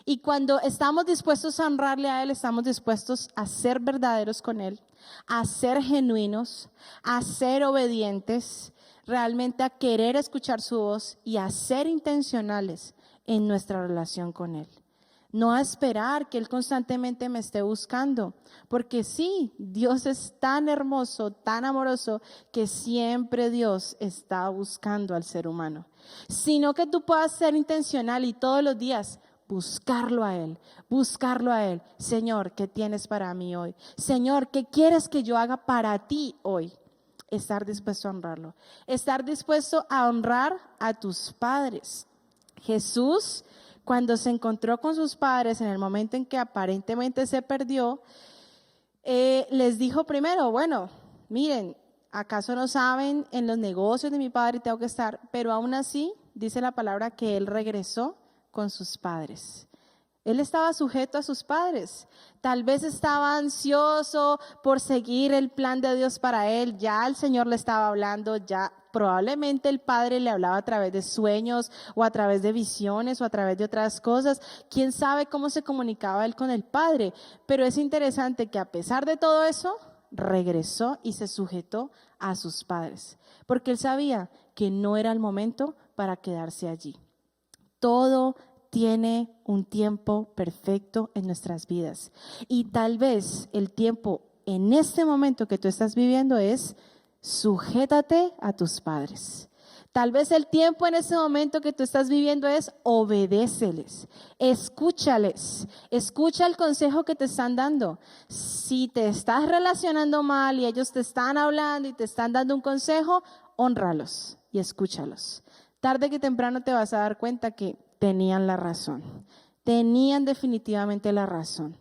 Y cuando estamos dispuestos a honrarle a Él, estamos dispuestos a ser verdaderos con Él, a ser genuinos, a ser obedientes, realmente a querer escuchar su voz y a ser intencionales en nuestra relación con Él. No a esperar que Él constantemente me esté buscando, porque sí, Dios es tan hermoso, tan amoroso, que siempre Dios está buscando al ser humano. Sino que tú puedas ser intencional y todos los días buscarlo a Él. Señor, ¿qué tienes para mí hoy? Señor, ¿qué quieres que yo haga para ti hoy? Estar dispuesto a honrarlo. Estar dispuesto a honrar a tus padres. Jesús, cuando se encontró con sus padres en el momento en que aparentemente se perdió, les dijo primero, bueno, miren, ¿acaso no saben en los negocios de mi padre tengo que estar? Pero aún así, dice la palabra que él regresó con sus padres. Él estaba sujeto a sus padres. Tal vez estaba ansioso por seguir el plan de Dios para él. Ya el Señor le estaba hablando, ya probablemente el Padre le hablaba a través de sueños o a través de visiones o a través de otras cosas. Quién sabe cómo se comunicaba él con el Padre. Pero es interesante que a pesar de todo eso, regresó y se sujetó a sus padres. Porque él sabía que no era el momento para quedarse allí. Todo tiene un tiempo perfecto en nuestras vidas. Y tal vez el tiempo en este momento que tú estás viviendo es sujétate a tus padres. Tal vez el tiempo en ese momento que tú estás viviendo es obedéceles, escúchales, escucha el consejo que te están dando. Si te estás relacionando mal y ellos te están hablando y te están dando un consejo, hónralos y escúchalos. Tarde que temprano te vas a dar cuenta que tenían la razón, tenían definitivamente la razón.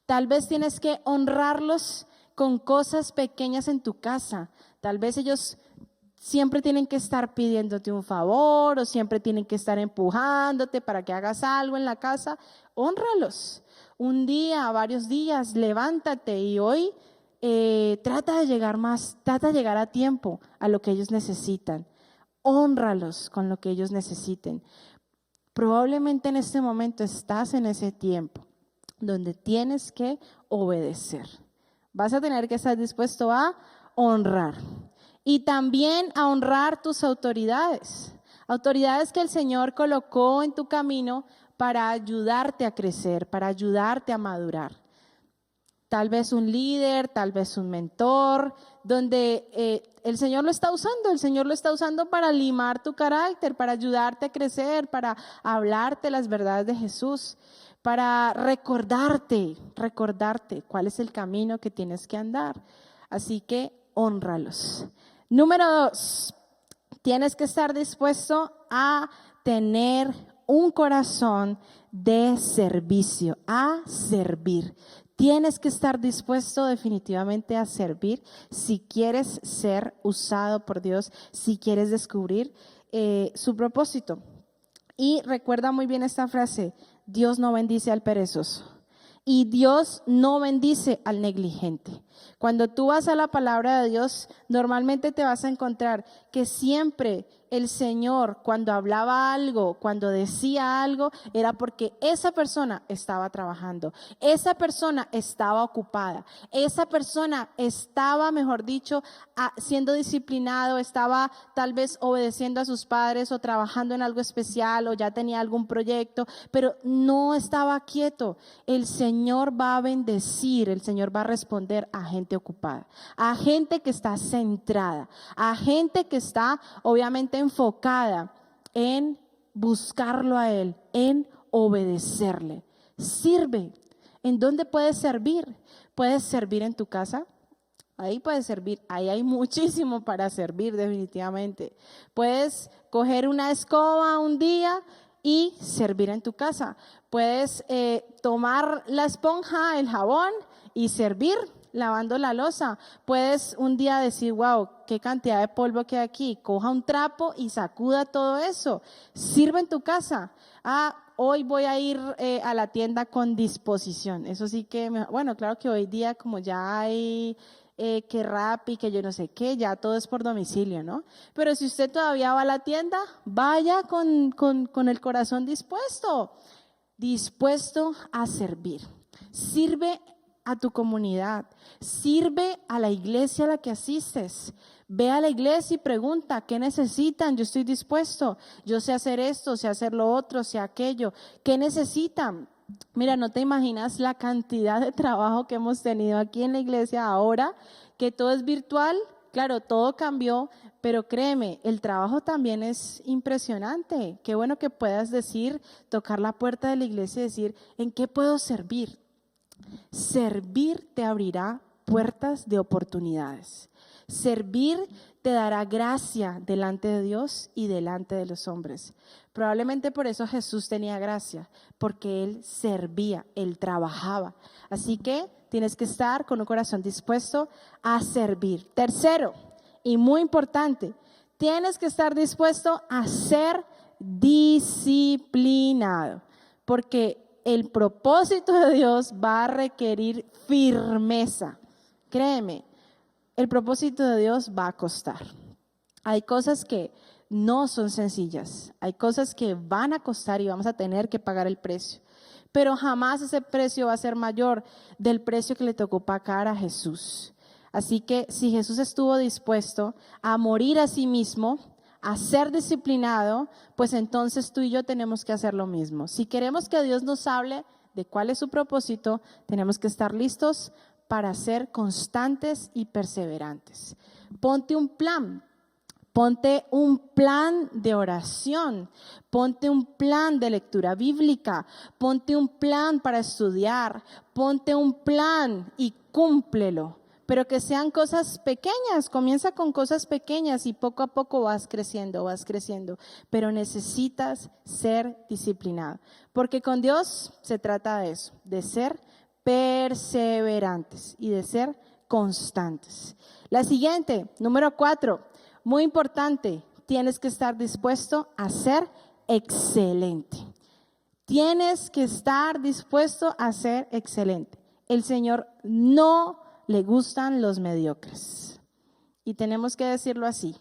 Tal vez tienes que honrarlos con cosas pequeñas en tu casa. Tal vez ellos siempre tienen que estar pidiéndote un favor o siempre tienen que estar empujándote para que hagas algo en la casa. Hónralos. Un día, varios días, levántate y hoy trata de llegar a tiempo a lo que ellos necesitan. Hónralos con lo que ellos necesiten. Probablemente en este momento estás en ese tiempo donde tienes que obedecer. Vas a tener que estar dispuesto a honrar y también a honrar tus autoridades. Autoridades que el Señor colocó en tu camino para ayudarte a crecer, para ayudarte a madurar. Tal vez un líder, tal vez un mentor, donde el Señor lo está usando para limar tu carácter, para ayudarte a crecer, para hablarte las verdades de Jesús, para recordarte cuál es el camino que tienes que andar. Así que hónralos. Número 2, tienes que estar dispuesto a tener un corazón de servicio, a servir. Tienes que estar dispuesto definitivamente a servir si quieres ser usado por Dios, si quieres descubrir su propósito. Y recuerda muy bien esta frase, Dios no bendice al perezoso. Y Dios no bendice al negligente. Cuando tú vas a la palabra de Dios, normalmente te vas a encontrar que siempre el Señor, cuando hablaba algo, cuando decía algo, era porque esa persona estaba trabajando, esa persona estaba ocupada, esa persona estaba, mejor dicho, siendo disciplinado, estaba tal vez obedeciendo a sus padres o trabajando en algo especial o ya tenía algún proyecto, pero no estaba quieto. El Señor va a bendecir, el Señor va a responder a gente ocupada, a gente que está centrada, a gente que está obviamente enfocada en buscarlo a Él, en obedecerle. Sirve. ¿En dónde puedes servir? Puedes servir en tu casa. Ahí puedes servir, ahí hay muchísimo para servir definitivamente. Puedes coger una escoba un día y servir en tu casa. Puedes tomar la esponja, el jabón y servir lavando la loza. Puedes un día decir, wow, qué cantidad de polvo que hay aquí. Coja un trapo y sacuda todo eso. Sirve en tu casa. Hoy voy a ir a la tienda con disposición. Eso sí que, bueno, claro que hoy día como ya hay que Rappi, que yo no sé qué, ya todo es por domicilio, ¿no? Pero si usted todavía va a la tienda, vaya con el corazón dispuesto a servir. Sirve a tu comunidad, sirve a la iglesia a la que asistes. Ve a la iglesia y pregunta, ¿qué necesitan? Yo estoy dispuesto, yo sé hacer esto, sé hacer lo otro, sé aquello. ¿Qué necesitan? Mira, no te imaginas la cantidad de trabajo que hemos tenido aquí en la iglesia ahora, que todo es virtual. Claro, todo cambió, pero créeme, el trabajo también es impresionante. Qué bueno que puedas decir, tocar la puerta de la iglesia y decir, ¿en qué puedo servir? Servir te abrirá puertas de oportunidades. Servir te dará gracia delante de Dios y delante de los hombres. Probablemente por eso Jesús tenía gracia, porque Él servía, Él trabajaba. Así que tienes que estar con un corazón dispuesto a servir. Tercero, y muy importante, tienes que estar dispuesto a ser disciplinado, porque el propósito de Dios va a requerir firmeza. Créeme, el propósito de Dios va a costar. Hay cosas que no son sencillas, hay cosas que van a costar y vamos a tener que pagar el precio. Pero jamás ese precio va a ser mayor del precio que le tocó pagar a Jesús. Así que si Jesús estuvo dispuesto a morir a sí mismo, a ser disciplinado, pues entonces tú y yo tenemos que hacer lo mismo. Si queremos que Dios nos hable de cuál es su propósito, tenemos que estar listos para ser constantes y perseverantes. Ponte un plan de oración, ponte un plan de lectura bíblica, ponte un plan para estudiar, ponte un plan y cúmplelo. Pero que sean cosas pequeñas, comienza con cosas pequeñas y poco a poco vas creciendo. Pero necesitas ser disciplinado, porque con Dios se trata de eso, de ser perseverantes y de ser constantes. La siguiente, número 4, muy importante, tienes que estar dispuesto a ser excelente. Tienes que estar dispuesto a ser excelente. El Señor no le gustan los mediocres. Y tenemos que decirlo así.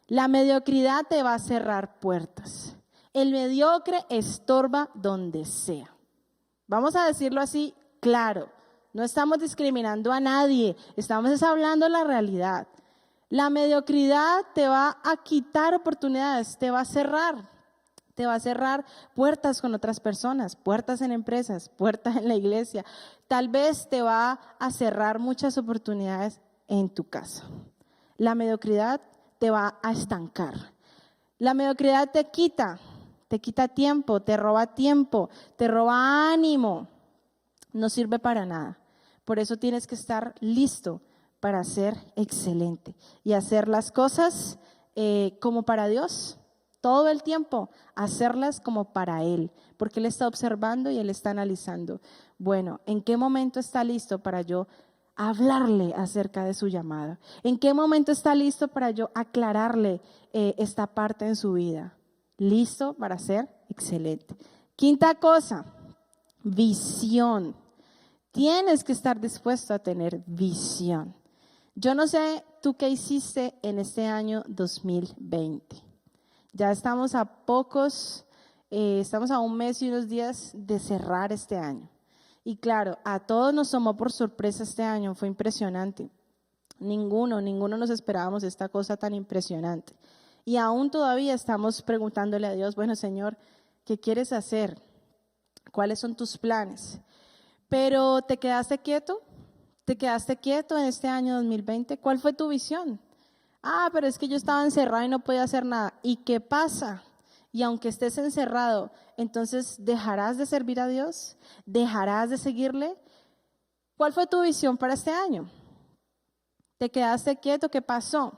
La mediocridad te va a cerrar puertas. El mediocre estorba donde sea. Vamos a decirlo así, claro. No estamos discriminando a nadie, estamos hablando la realidad. La mediocridad te va a quitar oportunidades, te va a cerrar puertas con otras personas, puertas en empresas, puertas en la iglesia. Tal vez te va a cerrar muchas oportunidades en tu casa. La mediocridad te va a estancar. La mediocridad te quita tiempo, te roba ánimo. No sirve para nada. Por eso tienes que estar listo para ser excelente y hacer las cosas como para Dios. Todo el tiempo, hacerlas como para Él, porque Él está observando y Él está analizando. Bueno, ¿en qué momento está listo para yo hablarle acerca de su llamado? ¿En qué momento está listo para yo aclararle esta parte en su vida? Listo para ser excelente. Quinta cosa, visión. Tienes que estar dispuesto a tener visión. Yo no sé tú qué hiciste en este año 2020. Ya estamos a estamos a un mes y unos días de cerrar este año. Y claro, a todos nos tomó por sorpresa este año, fue impresionante. Ninguno nos esperábamos esta cosa tan impresionante. Y aún todavía estamos preguntándole a Dios, bueno, Señor, ¿qué quieres hacer? ¿Cuáles son tus planes? Pero ¿te quedaste quieto? ¿Te quedaste quieto en este año 2020? ¿Cuál fue tu visión? Pero es que yo estaba encerrado y no podía hacer nada. ¿Y qué pasa? Y aunque estés encerrado, entonces ¿dejarás de servir a Dios? ¿Dejarás de seguirle? ¿Cuál fue tu visión para este año? ¿Te quedaste quieto? ¿Qué pasó?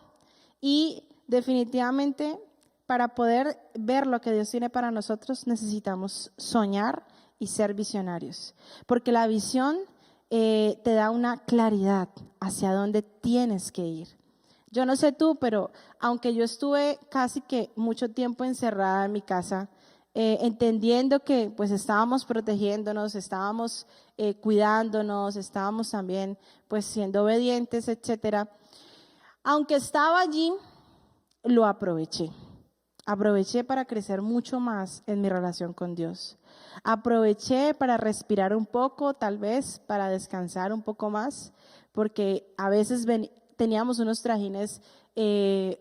Y definitivamente para poder ver lo que Dios tiene para nosotros necesitamos soñar y ser visionarios. Porque la visión te da una claridad hacia dónde tienes que ir. Yo no sé tú, pero aunque yo estuve casi que mucho tiempo encerrada en mi casa, entendiendo que pues estábamos protegiéndonos, estábamos cuidándonos, estábamos también pues siendo obedientes, etcétera. Aunque estaba allí, lo aproveché. Aproveché para crecer mucho más en mi relación con Dios. Aproveché para respirar un poco, tal vez para descansar un poco más, porque a veces teníamos unos trajines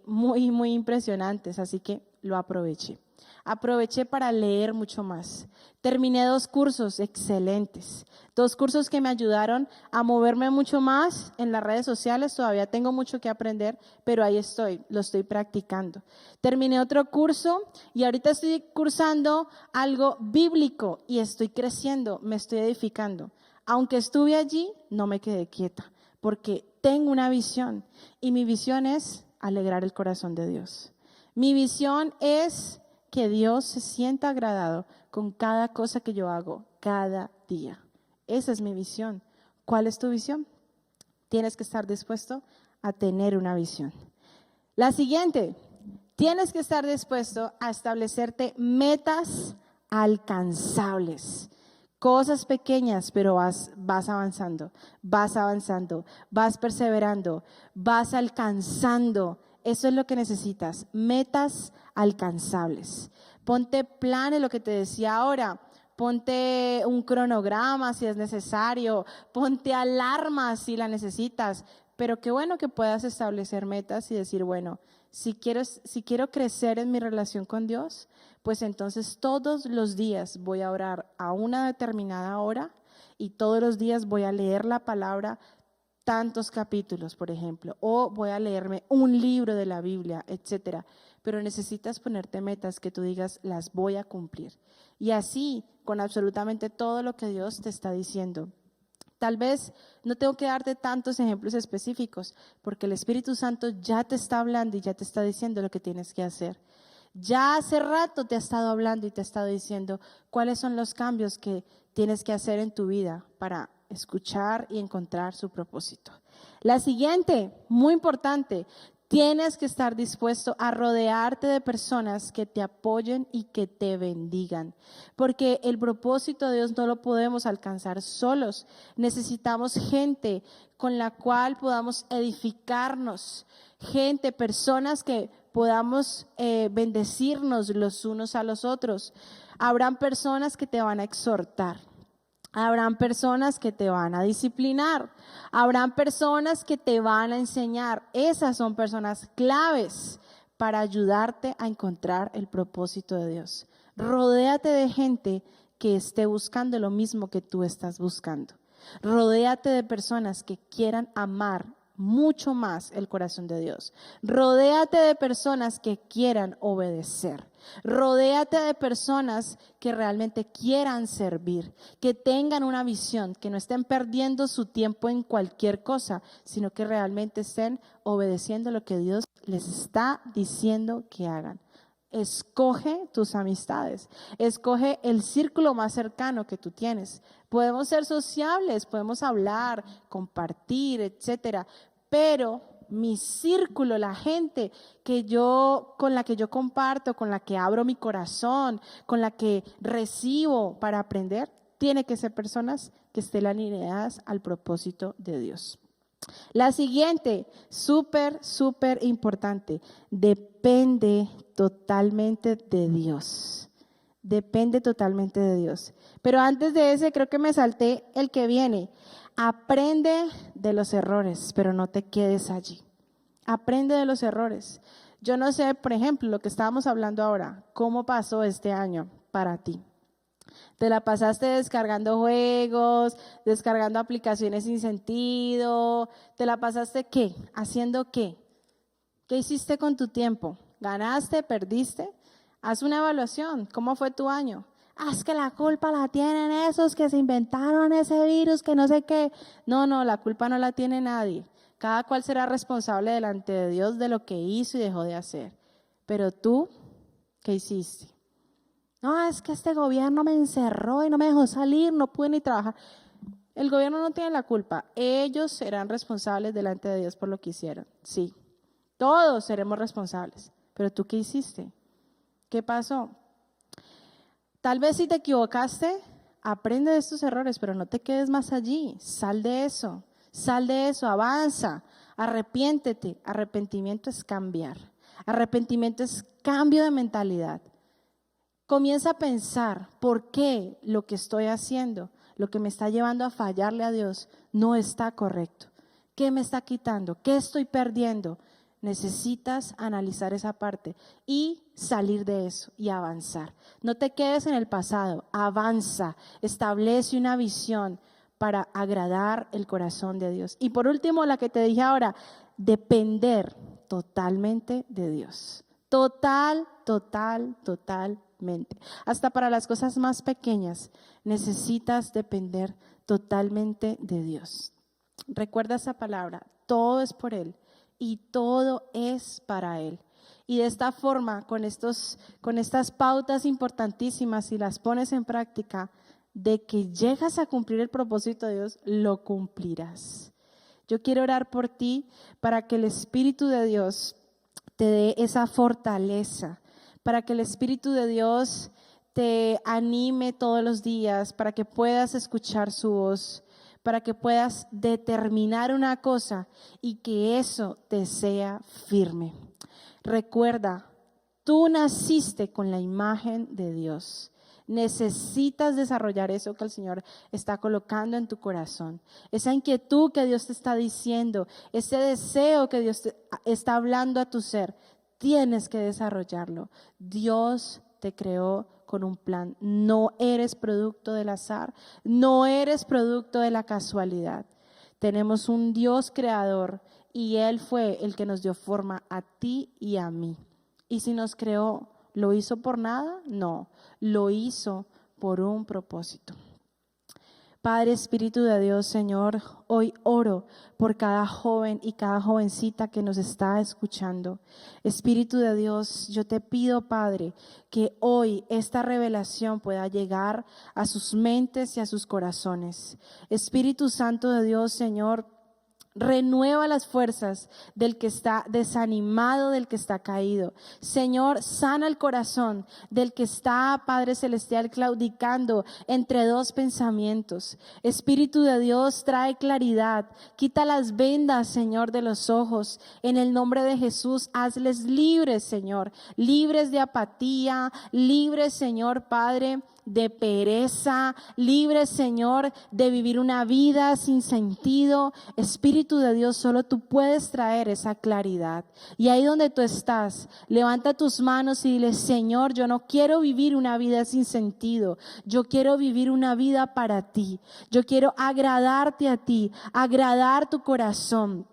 muy, muy impresionantes, así que lo aproveché. Aproveché para leer mucho más. Terminé 2 cursos excelentes, 2 cursos que me ayudaron a moverme mucho más en las redes sociales. Todavía tengo mucho que aprender, pero ahí estoy, lo estoy practicando. Terminé otro curso y ahorita estoy cursando algo bíblico y estoy creciendo, me estoy edificando. Aunque estuve allí, no me quedé quieta, porque tengo una visión y mi visión es alegrar el corazón de Dios. Mi visión es que Dios se sienta agradado con cada cosa que yo hago cada día. Esa es mi visión. ¿Cuál es tu visión? Tienes que estar dispuesto a tener una visión. La siguiente, tienes que estar dispuesto a establecerte metas alcanzables. Cosas pequeñas, pero vas avanzando, vas perseverando, vas alcanzando. Eso es lo que necesitas, metas alcanzables. Ponte planes, lo que te decía ahora, ponte un cronograma si es necesario, ponte alarmas si la necesitas, pero qué bueno que puedas establecer metas y decir, bueno, si quiero crecer en mi relación con Dios, pues entonces todos los días voy a orar a una determinada hora y todos los días voy a leer la palabra tantos capítulos, por ejemplo, o voy a leerme un libro de la Biblia, etcétera. Pero necesitas ponerte metas que tú digas, las voy a cumplir. Y así, con absolutamente todo lo que Dios te está diciendo. Tal vez no tengo que darte tantos ejemplos específicos, porque el Espíritu Santo ya te está hablando y ya te está diciendo lo que tienes que hacer. Ya hace rato te ha estado hablando y te ha estado diciendo cuáles son los cambios que tienes que hacer en tu vida para escuchar y encontrar su propósito. La siguiente, muy importante, tienes que estar dispuesto a rodearte de personas que te apoyen y que te bendigan, porque el propósito de Dios no lo podemos alcanzar solos. Necesitamos gente con la cual podamos edificarnos, personas que podamos bendecirnos los unos a los otros. Habrán personas que te van a exhortar. Habrán personas que te van a disciplinar, habrán personas que te van a enseñar. Esas son personas claves para ayudarte a encontrar el propósito de Dios. Rodéate de gente que esté buscando lo mismo que tú estás buscando. Rodéate de personas que quieran amar mucho más el corazón de Dios. Rodéate de personas que quieran obedecer. Rodéate de personas que realmente quieran servir, que tengan una visión, que no estén perdiendo su tiempo en cualquier cosa, sino que realmente estén obedeciendo lo que Dios les está diciendo que hagan. Escoge tus amistades, escoge el círculo más cercano que tú tienes. Podemos ser sociables, podemos hablar, compartir, etcétera, pero mi círculo, la gente con la que yo comparto, con la que abro mi corazón, con la que recibo para aprender, tiene que ser personas que estén alineadas al propósito de Dios. La siguiente, súper importante, depende totalmente de Dios. Depende totalmente de Dios. Pero antes de ese, creo que me salté el que viene. Aprende de los errores, pero no te quedes allí. Aprende de los errores. Yo no sé, por ejemplo, lo que estábamos hablando ahora, ¿cómo pasó este año para ti? ¿Te la pasaste descargando juegos, descargando aplicaciones sin sentido? ¿Te la pasaste qué? ¿Haciendo qué? ¿Qué hiciste con tu tiempo? ¿Ganaste? ¿Perdiste? Haz una evaluación. ¿Cómo fue tu año? Es que la culpa la tienen esos que se inventaron ese virus, que no sé qué. No, la culpa no la tiene nadie. Cada cual será responsable delante de Dios de lo que hizo y dejó de hacer. Pero tú, ¿qué hiciste? No, es que este gobierno me encerró y no me dejó salir, no pude ni trabajar. El gobierno no tiene la culpa. Ellos serán responsables delante de Dios por lo que hicieron. Sí, todos seremos responsables. Pero tú, ¿qué hiciste? ¿Qué pasó? Tal vez si te equivocaste, aprende de estos errores, pero no te quedes más allí. Sal de eso, avanza, arrepiéntete. Arrepentimiento es cambiar. Arrepentimiento es cambio de mentalidad. Comienza a pensar por qué lo que estoy haciendo, lo que me está llevando a fallarle a Dios, no está correcto. ¿Qué me está quitando? ¿Qué estoy perdiendo? Necesitas analizar esa parte y salir de eso y avanzar. No te quedes en el pasado, avanza, establece una visión para agradar el corazón de Dios. Y por último, la que te dije ahora, depender totalmente de Dios. Totalmente. Hasta para las cosas más pequeñas necesitas depender totalmente de Dios. Recuerda esa palabra, todo es por Él y todo es para Él. Y de esta forma, con estas pautas importantísimas, si las pones en práctica, de que llegas a cumplir el propósito de Dios, lo cumplirás. Yo quiero orar por ti para que el Espíritu de Dios te dé esa fortaleza, para que el Espíritu de Dios te anime todos los días, para que puedas escuchar su voz, para que puedas determinar una cosa y que eso te sea firme. Recuerda, tú naciste con la imagen de Dios. Necesitas desarrollar eso que el Señor está colocando en tu corazón. Esa inquietud que Dios te está diciendo, ese deseo que Dios te está hablando a tu ser, tienes que desarrollarlo. Dios te creó con un plan. No eres producto del azar, no eres producto de la casualidad. Tenemos un Dios creador y Él fue el que nos dio forma a ti y a mí. Y si nos creó, ¿lo hizo por nada? No, lo hizo por un propósito. Padre, Espíritu de Dios, Señor, hoy oro por cada joven y cada jovencita que nos está escuchando. Espíritu de Dios, yo te pido, Padre, que hoy esta revelación pueda llegar a sus mentes y a sus corazones. Espíritu Santo de Dios, Señor, renueva las fuerzas del que está desanimado, del que está caído. Señor, sana el corazón del que está, Padre Celestial, claudicando entre dos pensamientos. Espíritu de Dios, trae claridad. Quita las vendas, Señor, de los ojos. En el nombre de Jesús, hazles libres, Señor. Libres de apatía, libres, Señor, Padre, de pereza, libre, Señor, de vivir una vida sin sentido. Espíritu de Dios, solo tú puedes traer esa claridad. Y ahí donde tú estás, levanta tus manos y dile: Señor, yo no quiero vivir una vida sin sentido. Yo quiero vivir una vida para ti. Yo quiero agradarte a ti, agradar tu corazón.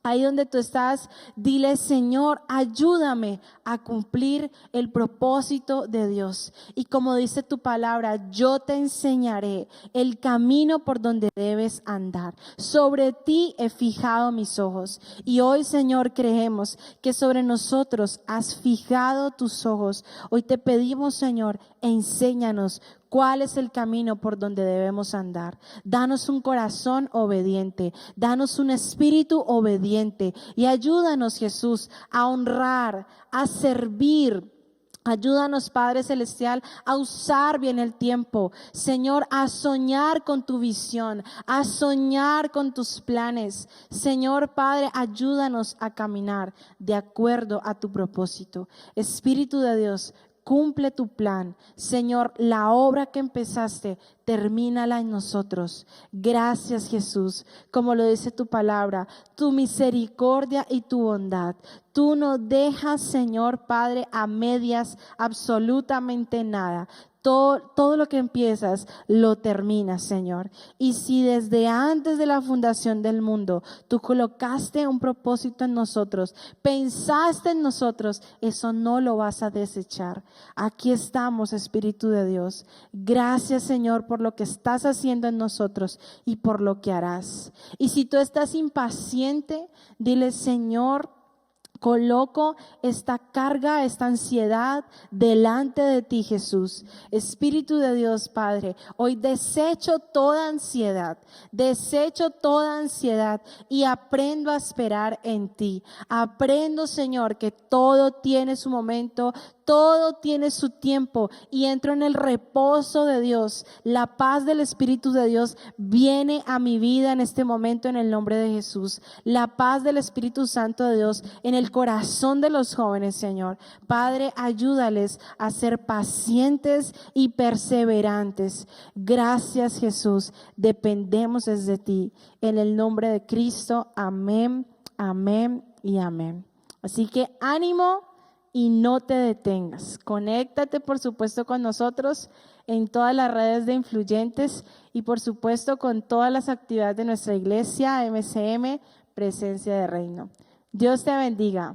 Ahí donde tú estás, dile: Señor, ayúdame a cumplir el propósito de Dios. Y como dice tu palabra, yo te enseñaré el camino por donde debes andar. Sobre ti he fijado mis ojos. Y hoy, Señor, creemos que sobre nosotros has fijado tus ojos. Hoy te pedimos, Señor, enséñanos cuál es el camino por donde debemos andar. Danos un corazón obediente, danos un espíritu obediente y ayúdanos, Jesús, a honrar, a servir, Ayúdanos, Padre Celestial, a usar bien el tiempo. Señor, a soñar con tu visión, a soñar con tus planes. Señor, Padre, ayúdanos a caminar de acuerdo a tu propósito. Espíritu de Dios, cumple tu plan. Señor, la obra que empezaste, termínala en nosotros. Gracias, Jesús. Como lo dice tu palabra, tu misericordia y tu bondad. Tú no dejas, Señor Padre, a medias absolutamente nada. Todo lo que empiezas, lo terminas, Señor. Y si desde antes de la fundación del mundo, tú colocaste un propósito en nosotros, pensaste en nosotros, eso no lo vas a desechar. Aquí estamos, Espíritu de Dios. Gracias, Señor, por lo que estás haciendo en nosotros y por lo que harás. Y si tú estás impaciente, dile, Señor, coloco esta carga, esta ansiedad delante de ti, Jesús. Espíritu de Dios, Padre, hoy desecho toda ansiedad y aprendo a esperar en ti. Aprendo, Señor, que todo tiene su momento, todo tiene su tiempo y entro en el reposo de Dios. La paz del Espíritu de Dios viene a mi vida en este momento en el nombre de Jesús. La paz del Espíritu Santo de Dios en el corazón de los jóvenes, Señor. Padre, ayúdales a ser pacientes y perseverantes. Gracias, Jesús. Dependemos desde ti. En el nombre de Cristo. Amén, amén y amén. Así que ánimo. Y no te detengas. Conéctate, por supuesto, con nosotros en todas las redes de influyentes y, por supuesto, con todas las actividades de nuestra iglesia, MCM, Presencia de Reino. Dios te bendiga.